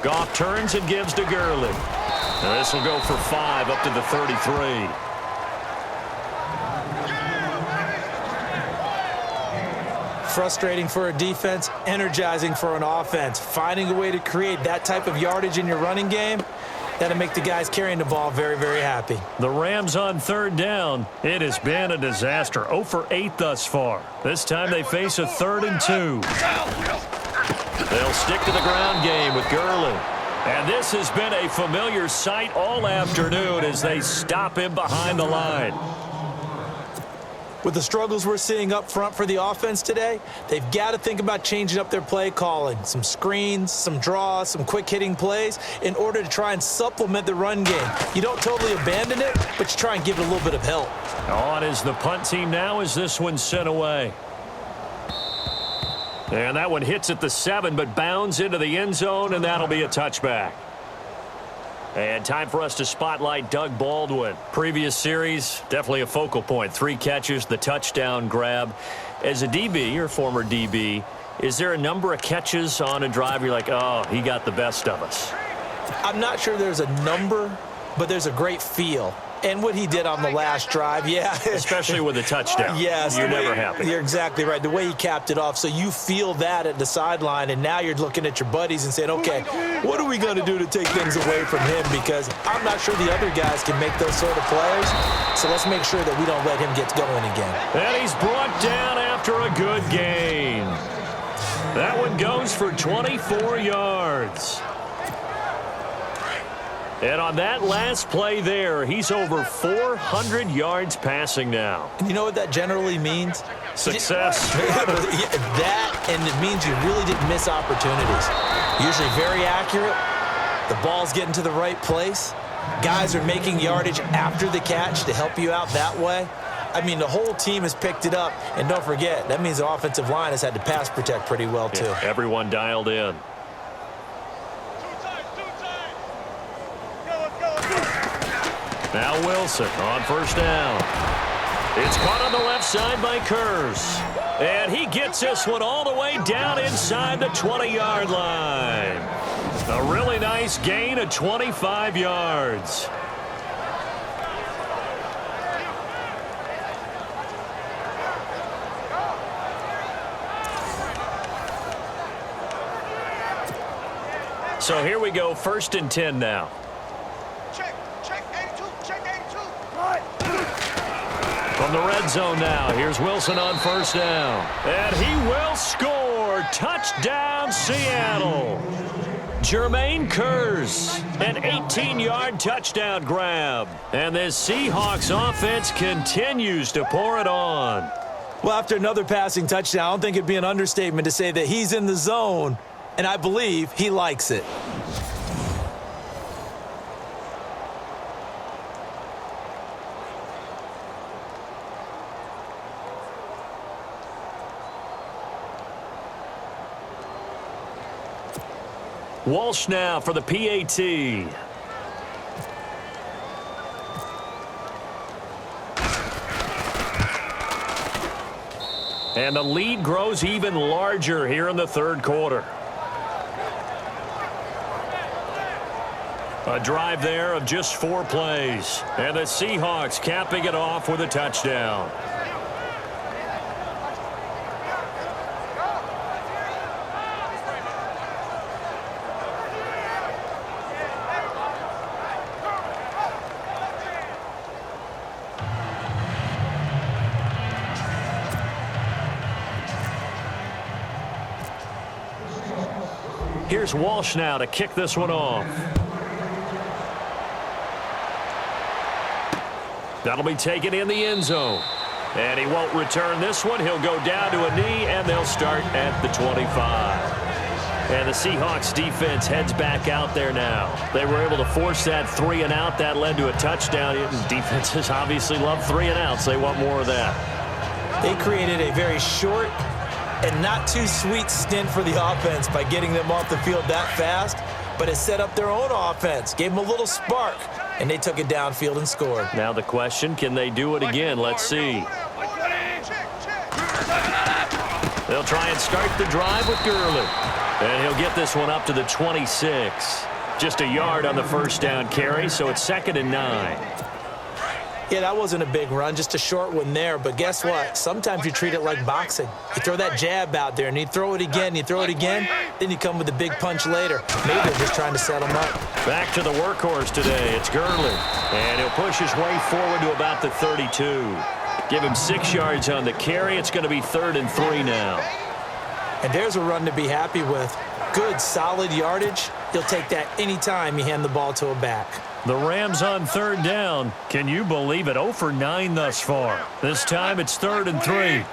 Goff turns and gives to Gurley. Now this will go for 5 up to the 33. Frustrating for a defense, energizing for an offense. Finding a way to create that type of yardage in your running game, that'll make the guys carrying the ball very, very happy. The Rams on 3rd down. It has been a disaster. 0 for 8 thus far. This time they face a 3rd and 2. They'll stick to the ground game with Gurley. And this has been a familiar sight all afternoon as they stop him behind the line. With the struggles we're seeing up front for the offense today, they've got to think about changing up their play calling. Some screens, some draws, some quick-hitting plays in order to try and supplement the run game. You don't totally abandon it, but you try and give it a little bit of help. On is the punt team now as this one's sent away. And that one hits at the 7, but bounds into the end zone, and that'll be a touchback. And time for us to spotlight Doug Baldwin. Previous series, definitely a focal point. 3 catches, the touchdown grab. As a DB, or former DB, is there a number of catches on a drive you're like, oh, he got the best of us? I'm not sure there's a number, but there's a great feel. And what he did on the last drive, yeah. Especially with a touchdown. Yes. You're never happy. You're exactly right. The way he capped it off, so you feel that at the sideline, and now you're looking at your buddies and saying, okay, what are we going to do to take things away from him? Because I'm not sure the other guys can make those sort of plays. So let's make sure that we don't let him get going again. And he's brought down after a good gain. That one goes for 24 yards. And on that last play there, he's over 400 yards passing now. And you know what that generally means? Success. That, and it means you really didn't miss opportunities. Usually very accurate. The ball's getting to the right place. Guys are making yardage after the catch to help you out that way. I mean, the whole team has picked it up. And don't forget, that means the offensive line has had to pass protect pretty well, too. Yeah, everyone dialed in. Now Wilson on 1st down. It's caught on the left side by Kurz. And he gets this one all the way down inside the 20-yard line. A really nice gain of 25 yards. So here we go, 1st and 10 now. Check 82, check 82. From the red zone now, here's Wilson on 1st down. And he will score. Touchdown, Seattle. Jermaine Kearse, an 18-yard touchdown grab. And this Seahawks offense continues to pour it on. Well, after another passing touchdown, I don't think it'd be an understatement to say that he's in the zone, and I believe he likes it. Walsh now for the PAT. And the lead grows even larger here in the 3rd quarter. A drive there of just 4 plays. And the Seahawks capping it off with a touchdown. Here's Walsh now to kick this one off. That'll be taken in the end zone. And he won't return this one. He'll go down to a knee, and they'll start at the 25. And the Seahawks defense heads back out there now. They were able to force that 3 and out. That led to a touchdown. Defenses obviously love 3 and outs. They want more of that. They created a very short and not too sweet stint for the offense by getting them off the field that fast, but it set up their own offense, gave them a little spark, and they took it downfield and scored. Now the question, can they do it again? Let's see. They'll try and start the drive with Gurley. And he'll get this one up to the 26. Just a yard on the 1st down carry, so it's 2nd and 9. Yeah, that wasn't a big run, just a short one there. But guess what? Sometimes you treat it like boxing. You throw that jab out there, and you throw it again, then you come with a big punch later. Maybe they're just trying to set him up. Back to the workhorse today. It's Gurley. And he'll push his way forward to about the 32. Give him 6 yards on the carry. It's going to be 3rd and 3 now. And there's a run to be happy with. Good, solid yardage. He'll take that anytime you hand the ball to a back. The Rams on 3rd down. Can you believe it? 0 for 9 thus far. This time it's 3rd and 3.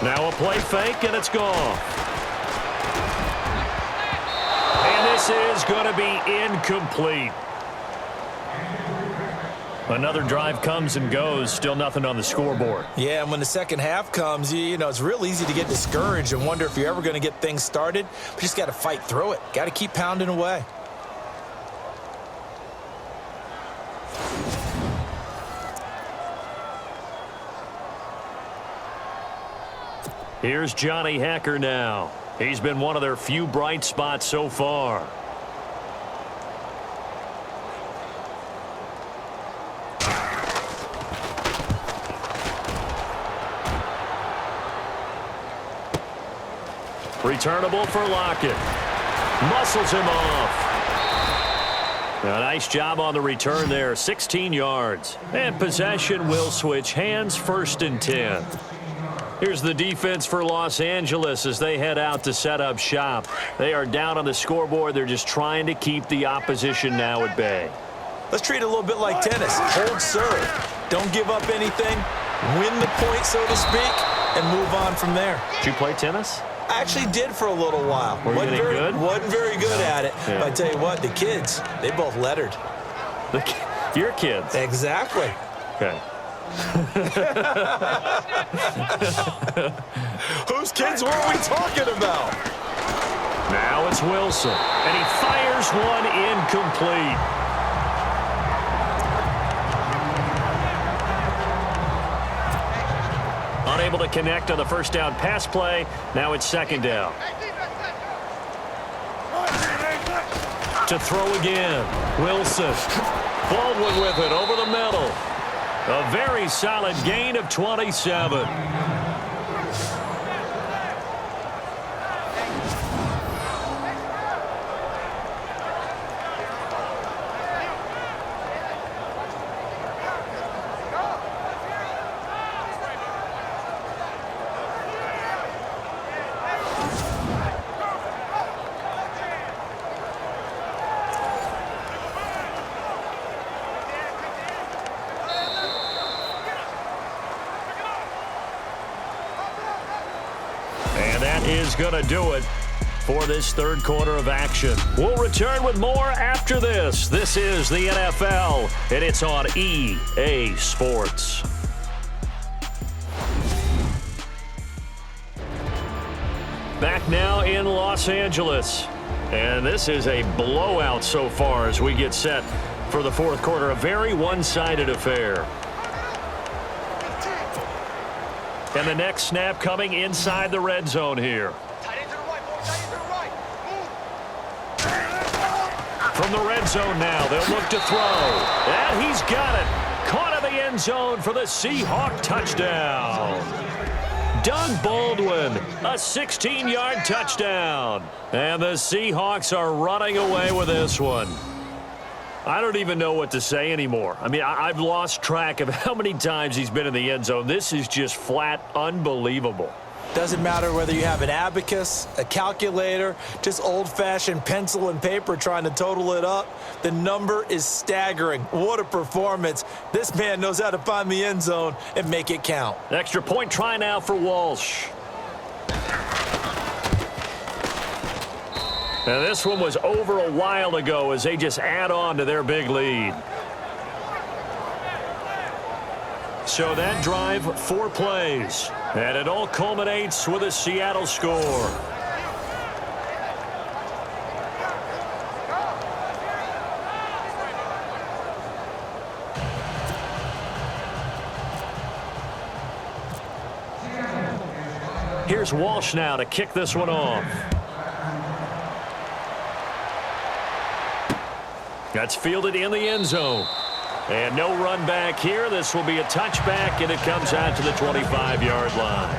Now a play fake, and it's gone. And this is going to be incomplete. Another drive comes and goes. Still nothing on the scoreboard. Yeah, and when the second half comes, you know, it's real easy to get discouraged and wonder if you're ever going to get things started. But you just got to fight through it. Got to keep pounding away. Here's Johnny Hacker now. He's been one of their few bright spots so far. Returnable for Lockett. Muscles him off. A nice job on the return there. 16 yards. And possession will switch hands. 1st and 10. Here's the defense for Los Angeles as they head out to set up shop. They are down on the scoreboard. They're just trying to keep the opposition now at bay. Let's treat it a little bit like tennis. Hold serve. Don't give up anything. Win the point, so to speak, and move on from there. Did you play tennis? I actually did for a little while. Were you any good? Wasn't very good at it. Yeah. But I tell you what, the kids, they both lettered. Your kids? Exactly. Okay. Whose kids were we talking about? Now it's Wilson, and he fires one incomplete. Unable to connect on the 1st down pass play. Now it's 2nd down. To throw again. Wilson. Baldwin with it over the middle. A very solid gain of 27. is going to do it for this third quarter of action. We'll return with more after this. This is the NFL, and it's on EA Sports. Back now in Los Angeles. And this is a blowout so far as we get set for the fourth quarter. A very one-sided affair. And the next snap coming inside the red zone here. From the red zone now, they'll look to throw. And he's got it. Caught in the end zone for the Seahawks touchdown. Doug Baldwin, a 16-yard touchdown. And the Seahawks are running away with this one. I don't even know what to say anymore. I mean, I've lost track of how many times he's been in the end zone. This is just flat unbelievable. Doesn't matter whether you have an abacus, a calculator, just old-fashioned pencil and paper trying to total it up. The number is staggering. What a performance. This man knows how to find the end zone and make it count. Extra point try now for Walsh. And this one was over a while ago as they just add on to their big lead. So that drive, 4 plays. And it all culminates with a Seattle score. Here's Walsh now to kick this one off. That's fielded in the end zone. And no run back here. This will be a touchback, and it comes out to the 25-yard line.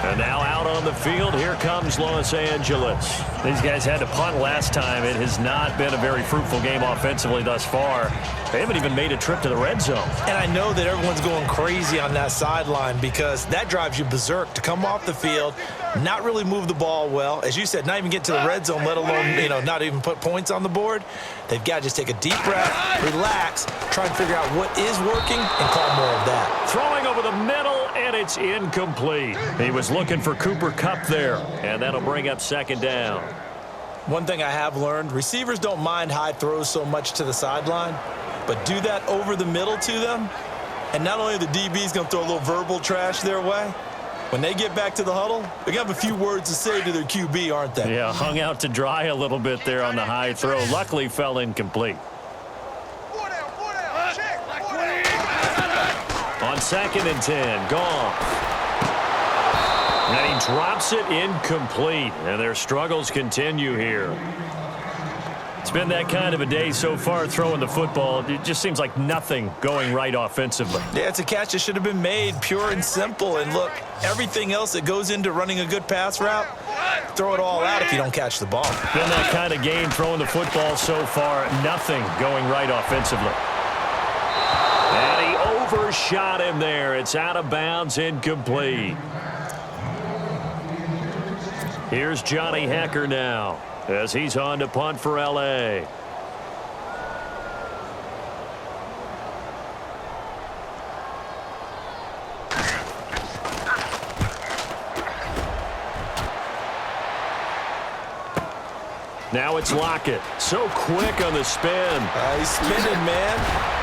And now out on the field, here comes Los Angeles. These guys had to punt last time. It has not been a very fruitful game offensively thus far. They haven't even made a trip to the red zone. And I know that everyone's going crazy on that sideline because that drives you berserk to come off the field, not really move the ball well. As you said, not even get to the red zone, let alone, not even put points on the board. They've got to just take a deep breath, relax, try and figure out what is working, and call more of that. Throwing over the middle, and it's incomplete. He was looking for Cooper Kupp there, and that'll bring up second down. One thing I have learned, receivers don't mind high throws so much to the sideline, but do that over the middle to them, and not only are the DBs going to throw a little verbal trash their way, when they get back to the huddle, they're going to have a few words to say to their QB, aren't they? Yeah, hung out to dry a little bit there on the high throw. Luckily fell incomplete. On 2nd and 10, Goff. And he drops it incomplete, and their struggles continue here. It's been that kind of a day so far throwing the football. It just seems like nothing going right offensively. Yeah, it's a catch that should have been made, pure and simple. And look, everything else that goes into running a good pass route, throw it all out if you don't catch the ball. Been that kind of game throwing the football so far, nothing going right offensively. And he overshot him there. It's out of bounds, incomplete. Here's Johnny Hecker now as he's on to punt for L.A. Now it's Lockett. So quick on the spin. He's spinning, man.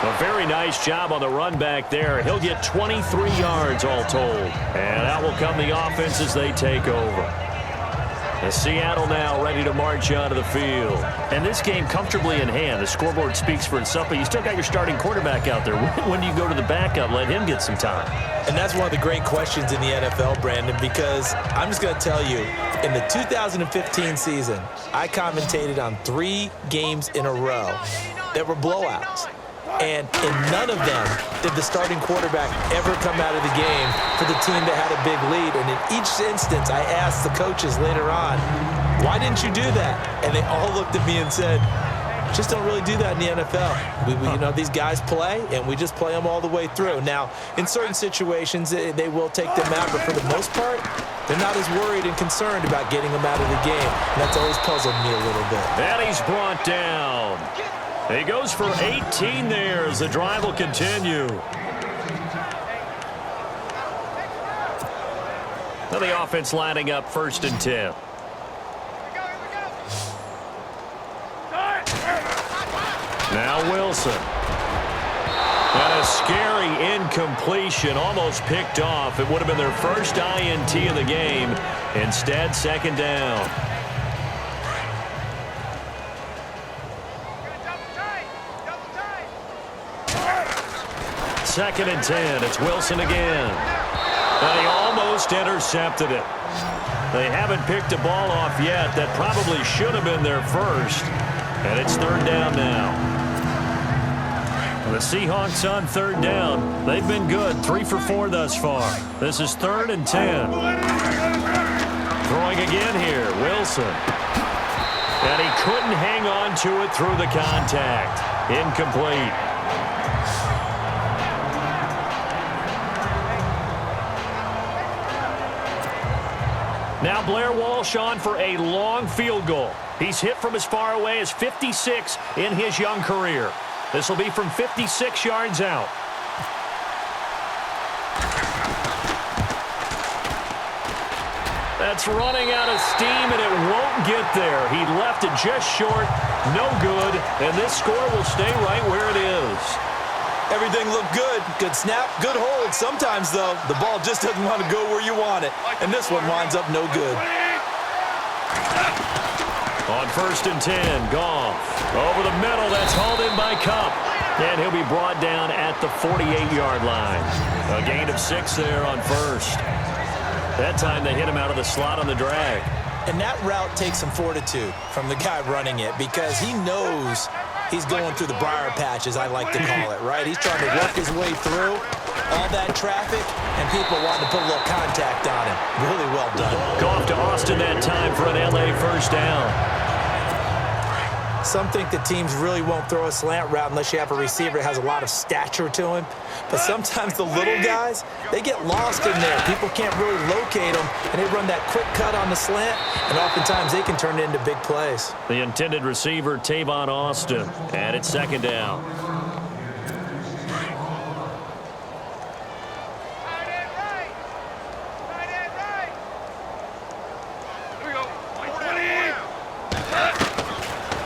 A very nice job on the run back there. He'll get 23 yards all told. And out will come the offense as they take over. And Seattle now ready to march onto the field. And this game comfortably in hand. The scoreboard speaks for itself, but you still got your starting quarterback out there. When do you go to the backup, let him get some time? And that's one of the great questions in the NFL, Brandon, because I'm just going to tell you, in the 2015 season, I commentated on 3 games in a row that were blowouts. And in none of them did the starting quarterback ever come out of the game for the team that had a big lead. And in each instance, I asked the coaches later on, why didn't you do that? And they all looked at me and said, just don't really do that in the NFL. These guys play, and we just play them all the way through. Now, in certain situations, they will take them out, but for the most part, they're not as worried and concerned about getting them out of the game. And that's always puzzled me a little bit. And he's brought down. He goes for 18 there as the drive will continue. Now the offense lining up 1st and 10. Here we go. Now Wilson. And a scary incompletion, almost picked off. It would have been their first INT of the game. Instead, 2nd down. Second and 10. It's Wilson again. And he almost intercepted it. They haven't picked a ball off yet. That probably should have been their first. And it's 3rd down now. The Seahawks on 3rd down. They've been good. 3 for 4 thus far. This is 3rd and 10. Throwing again here. Wilson. And he couldn't hang on to it through the contact. Incomplete. Now Blair Walsh on for a long field goal. He's hit from as far away as 56 in his young career. This will be from 56 yards out. That's running out of steam, and it won't get there. He left it just short, no good, and this score will stay right where it is. Everything looked good. Good snap, good hold. Sometimes, though, the ball just doesn't want to go where you want it. And this one winds up no good. On 1st and 10, Goff. Over the middle, that's hauled in by Cup. And he'll be brought down at the 48-yard line. A gain of 6 there on 1st. That time they hit him out of the slot on the drag. And that route takes some fortitude from the guy running it because he knows he's going through the briar patch, as I like to call it, right? He's trying to work his way through all that traffic, and people wanting to put a little contact on him. Really well done. Goff to Austin that time for an LA 1st down. Some think that teams really won't throw a slant route unless you have a receiver that has a lot of stature to him. But sometimes the little guys, they get lost in there. People can't really locate them, and they run that quick cut on the slant, and oftentimes they can turn it into big plays. The intended receiver, Tavon Austin, and it's 2nd down.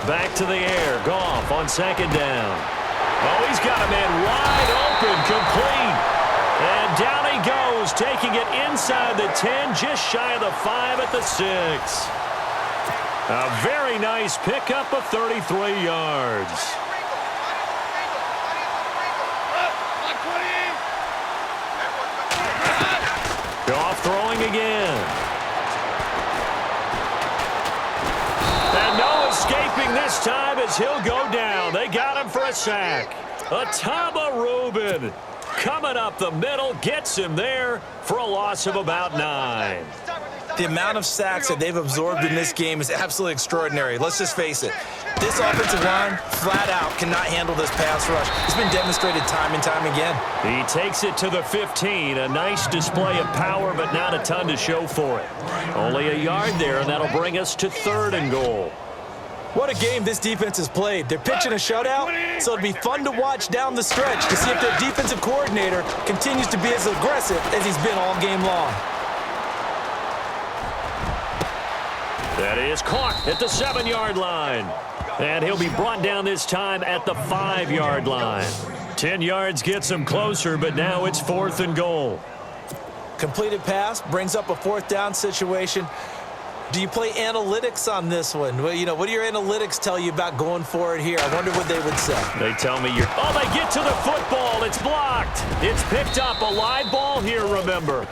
Back to the air. Goff on 2nd down. Oh, he's got a man wide open, complete. And down he goes, taking it inside the 10, just shy of the 5 at the 6. A very nice pickup of 33 yards. Goff throwing again. And no escaping this time as he'll go down. They got him for a sack. Atama Rubin coming up the middle, gets him there for a loss of about 9. The amount of sacks that they've absorbed in this game is absolutely extraordinary. Let's just face it. This offensive line, flat out, cannot handle this pass rush. It's been demonstrated time and time again. He takes it to the 15. A nice display of power, but not a ton to show for it. Only a yard there, and that'll bring us to 3rd and goal. What a game this defense has played. They're pitching a shutout, so it'll be fun to watch down the stretch to see if their defensive coordinator continues to be as aggressive as he's been all game long. That is caught at the 7-yard line. And he'll be brought down this time at the 5-yard line. 10 yards gets him closer, but now it's 4th and goal. Completed pass brings up a 4th down situation. Do you play analytics on this one? Well, you know, what do your analytics tell you about going for it here? I wonder what they would say. They tell me you're... Oh, they get to the football. It's blocked. It's picked up. A live ball here, remember.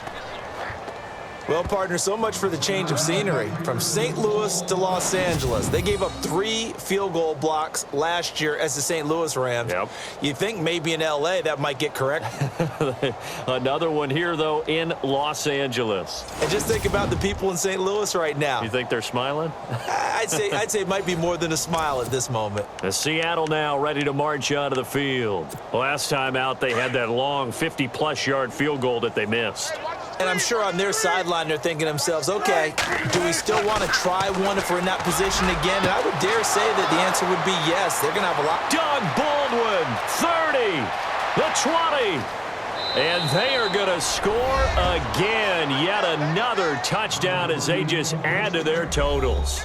Well, partner, so much for the change of scenery. From St. Louis to Los Angeles. They gave up 3 field goal blocks last year as the St. Louis Rams. Yep. You think maybe in L.A. that might get correct. Another one here, though, in Los Angeles. And just think about the people in St. Louis right now. You think they're smiling? I'd say it might be more than a smile at this moment. As Seattle now ready to march out of the field. Last time out, they had that long 50-plus yard field goal that they missed. And I'm sure on their sideline they're thinking to themselves, okay, do we still want to try one if we're in that position again? And I would dare say that the answer would be yes. They're going to have a lot. Doug Baldwin, 30, the 20, And they are going to score again. Yet another touchdown as they just add to their totals.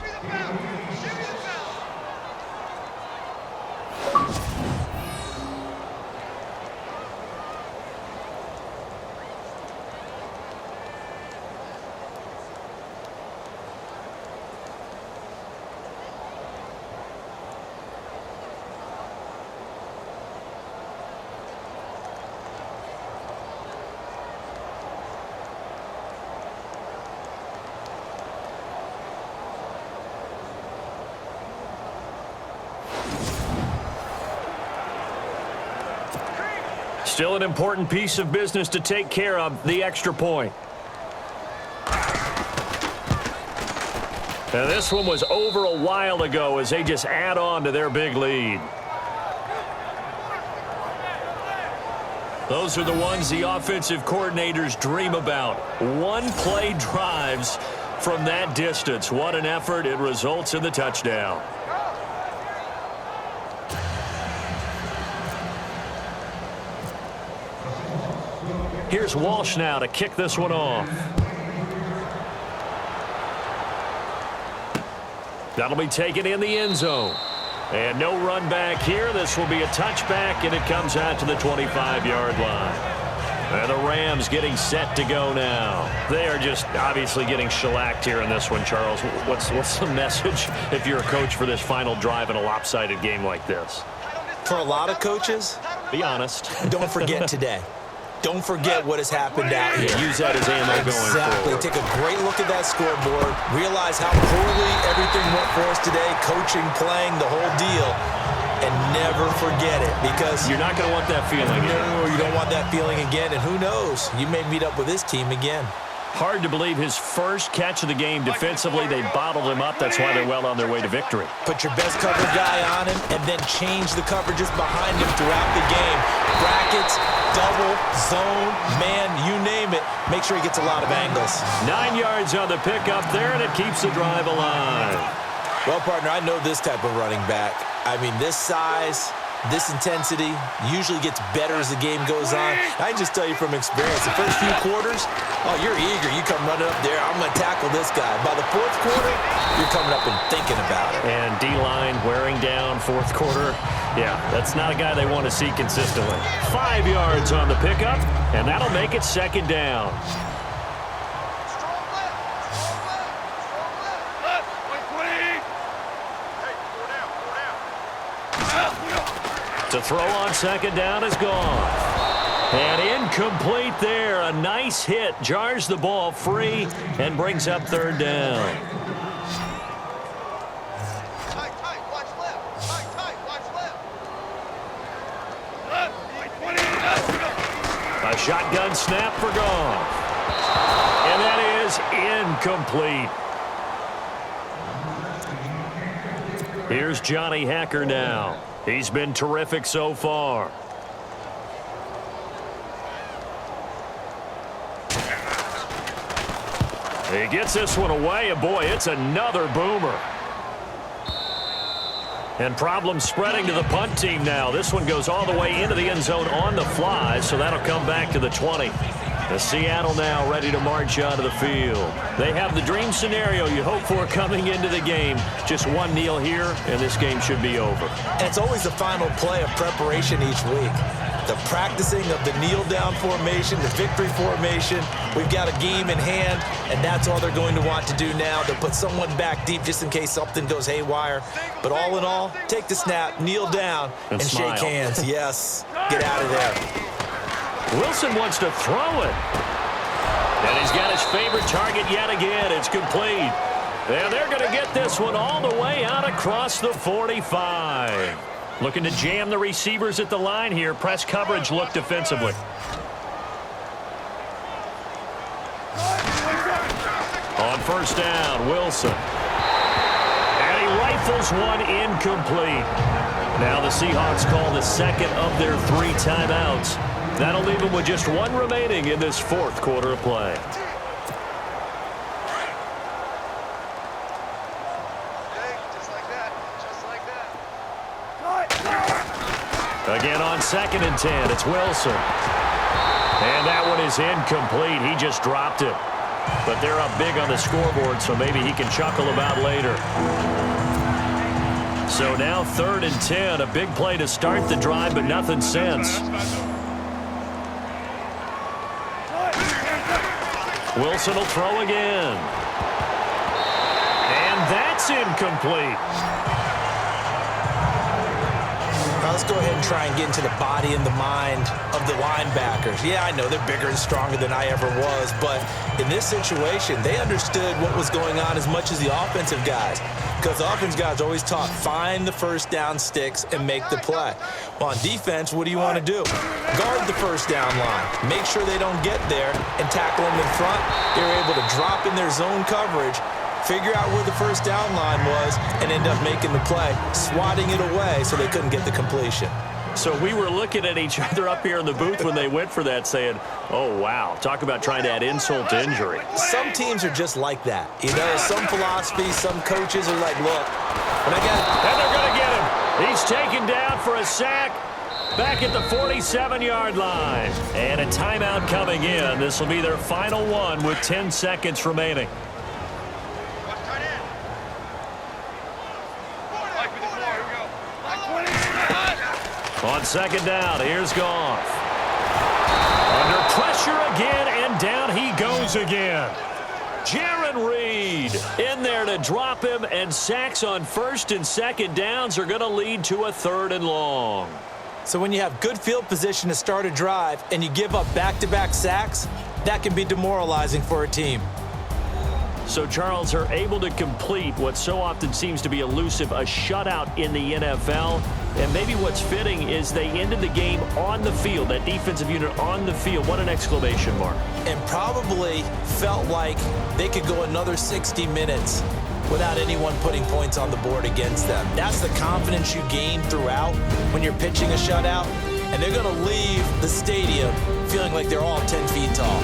Still an important piece of business to take care of, the extra point. And this one was over a while ago as they just add on to their big lead. Those are the ones the offensive coordinators dream about. One-play drives from that distance. What an effort. It results in the touchdown. Here's Walsh now to kick this one off. That'll be taken in the end zone. And no run back here. This will be a touchback, and it comes out to the 25-yard line. And the Rams getting set to go now. They are just obviously getting shellacked here in this one, Charles. What's the message if you're a coach for this final drive in a lopsided game like this? For a lot of coaches, be honest. Don't forget today. Don't forget what has happened out here. Use that as ammo going forward. Take a great look at that scoreboard. Realize how poorly everything went for us today. Coaching, playing, the whole deal. And never forget it, because you're not going to want that feeling again. No, you don't want that feeling again. And who knows? You may meet up with this team again. Hard to believe his first catch of the game defensively. They bottled him up. That's why they're well on their way to victory. Put your best cover guy on him and then change the coverages behind him throughout the game. Brackets, double, zone, man, you name it. Make sure he gets a lot of angles. 9 yards on the pickup there, and it keeps the drive alive. Well, partner, I know this type of running back. I mean, this size, this intensity usually gets better as the game goes on. I can just tell you from experience, the first few quarters, oh, you're eager. You come running up there, I'm going to tackle this guy. By the fourth quarter, you're coming up and thinking about it. And D-line wearing down fourth quarter. Yeah, that's not a guy they want to see consistently. 5 yards on the pickup, and that'll make it second down. To throw on second down is Goff. And incomplete there. A nice hit. Jars the ball free and brings up third down. Tight, watch left. Tight, watch left. A shotgun snap for Goff. And that is incomplete. Here's Johnny Hacker now. He's been terrific so far. He gets this one away, and boy, it's another boomer. And problems spreading to the punt team now. This one goes all the way into the end zone on the fly, so that'll come back to the 20. The Seattle now ready to march onto the field. They have the dream scenario you hope for coming into the game. Just one kneel here, and this game should be over. And it's always the final play of preparation each week. The practicing of the kneel-down formation, the victory formation. We've got a game in hand, and that's all they're going to want to do now. They'll put someone back deep just in case something goes haywire. But all in all, take the snap, kneel down, and shake hands. Yes, get out of there. Wilson wants to throw it. And he's got his favorite target yet again. It's complete. And they're going to get this one all the way out across the 45. Looking to jam the receivers at the line here. Press coverage look defensively. On first down, Wilson. And he rifles one incomplete. Now the Seahawks call the second of their 3 timeouts. That'll leave them with just one remaining in this fourth quarter of play. Just like that. Again on 2nd and 10, it's Wilson. And that one is incomplete. He just dropped it. But they're up big on the scoreboard, so maybe he can chuckle about later. So now 3rd and 10. A big play to start the drive, but nothing since. Wilson will throw again. And that's incomplete. Now let's go ahead and try and get into the body and the mind of the linebackers. Yeah, I know they're bigger and stronger than I ever was, but in this situation, they understood what was going on as much as the offensive guys. Because the offense guys always taught, find the first down sticks and make the play. Well, on defense, what do you want to do? Guard the first down line. Make sure they don't get there and tackle them in front. They were able to drop in their zone coverage, figure out where the first down line was, and end up making the play, swatting it away so they couldn't get the completion. So we were looking at each other up here in the booth when they went for that saying, oh, wow, talk about trying to add insult to injury. Some teams are just like that. You know, some philosophies, some coaches are like, look, when I got... And they're going to get him. He's taken down for a sack back at the 47-yard line. And a timeout coming in. This will be their final one with 10 seconds remaining. On 2nd down, here's Goff. Under pressure again, and down he goes again. Jaron Reed in there to drop him, and sacks on 1st and 2nd downs are going to lead to a 3rd and long. So when you have good field position to start a drive and you give up back-to-back sacks, that can be demoralizing for a team. So Charles are able to complete what so often seems to be elusive, a shutout in the NFL. And maybe what's fitting is they ended the game on the field, that defensive unit on the field. What an exclamation mark. And probably felt like they could go another 60 minutes without anyone putting points on the board against them. That's the confidence you gain throughout when you're pitching a shutout. And they're going to leave the stadium feeling like they're all 10 feet tall.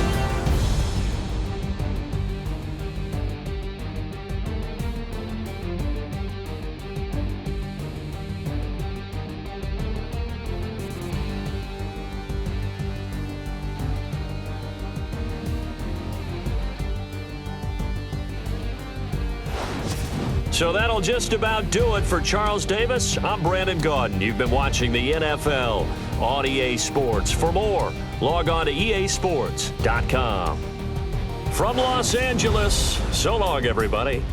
So that'll just about do it for Charles Davis. I'm Brandon Gaudin. You've been watching the NFL on EA Sports. For more, log on to easports.com. From Los Angeles, so long, everybody.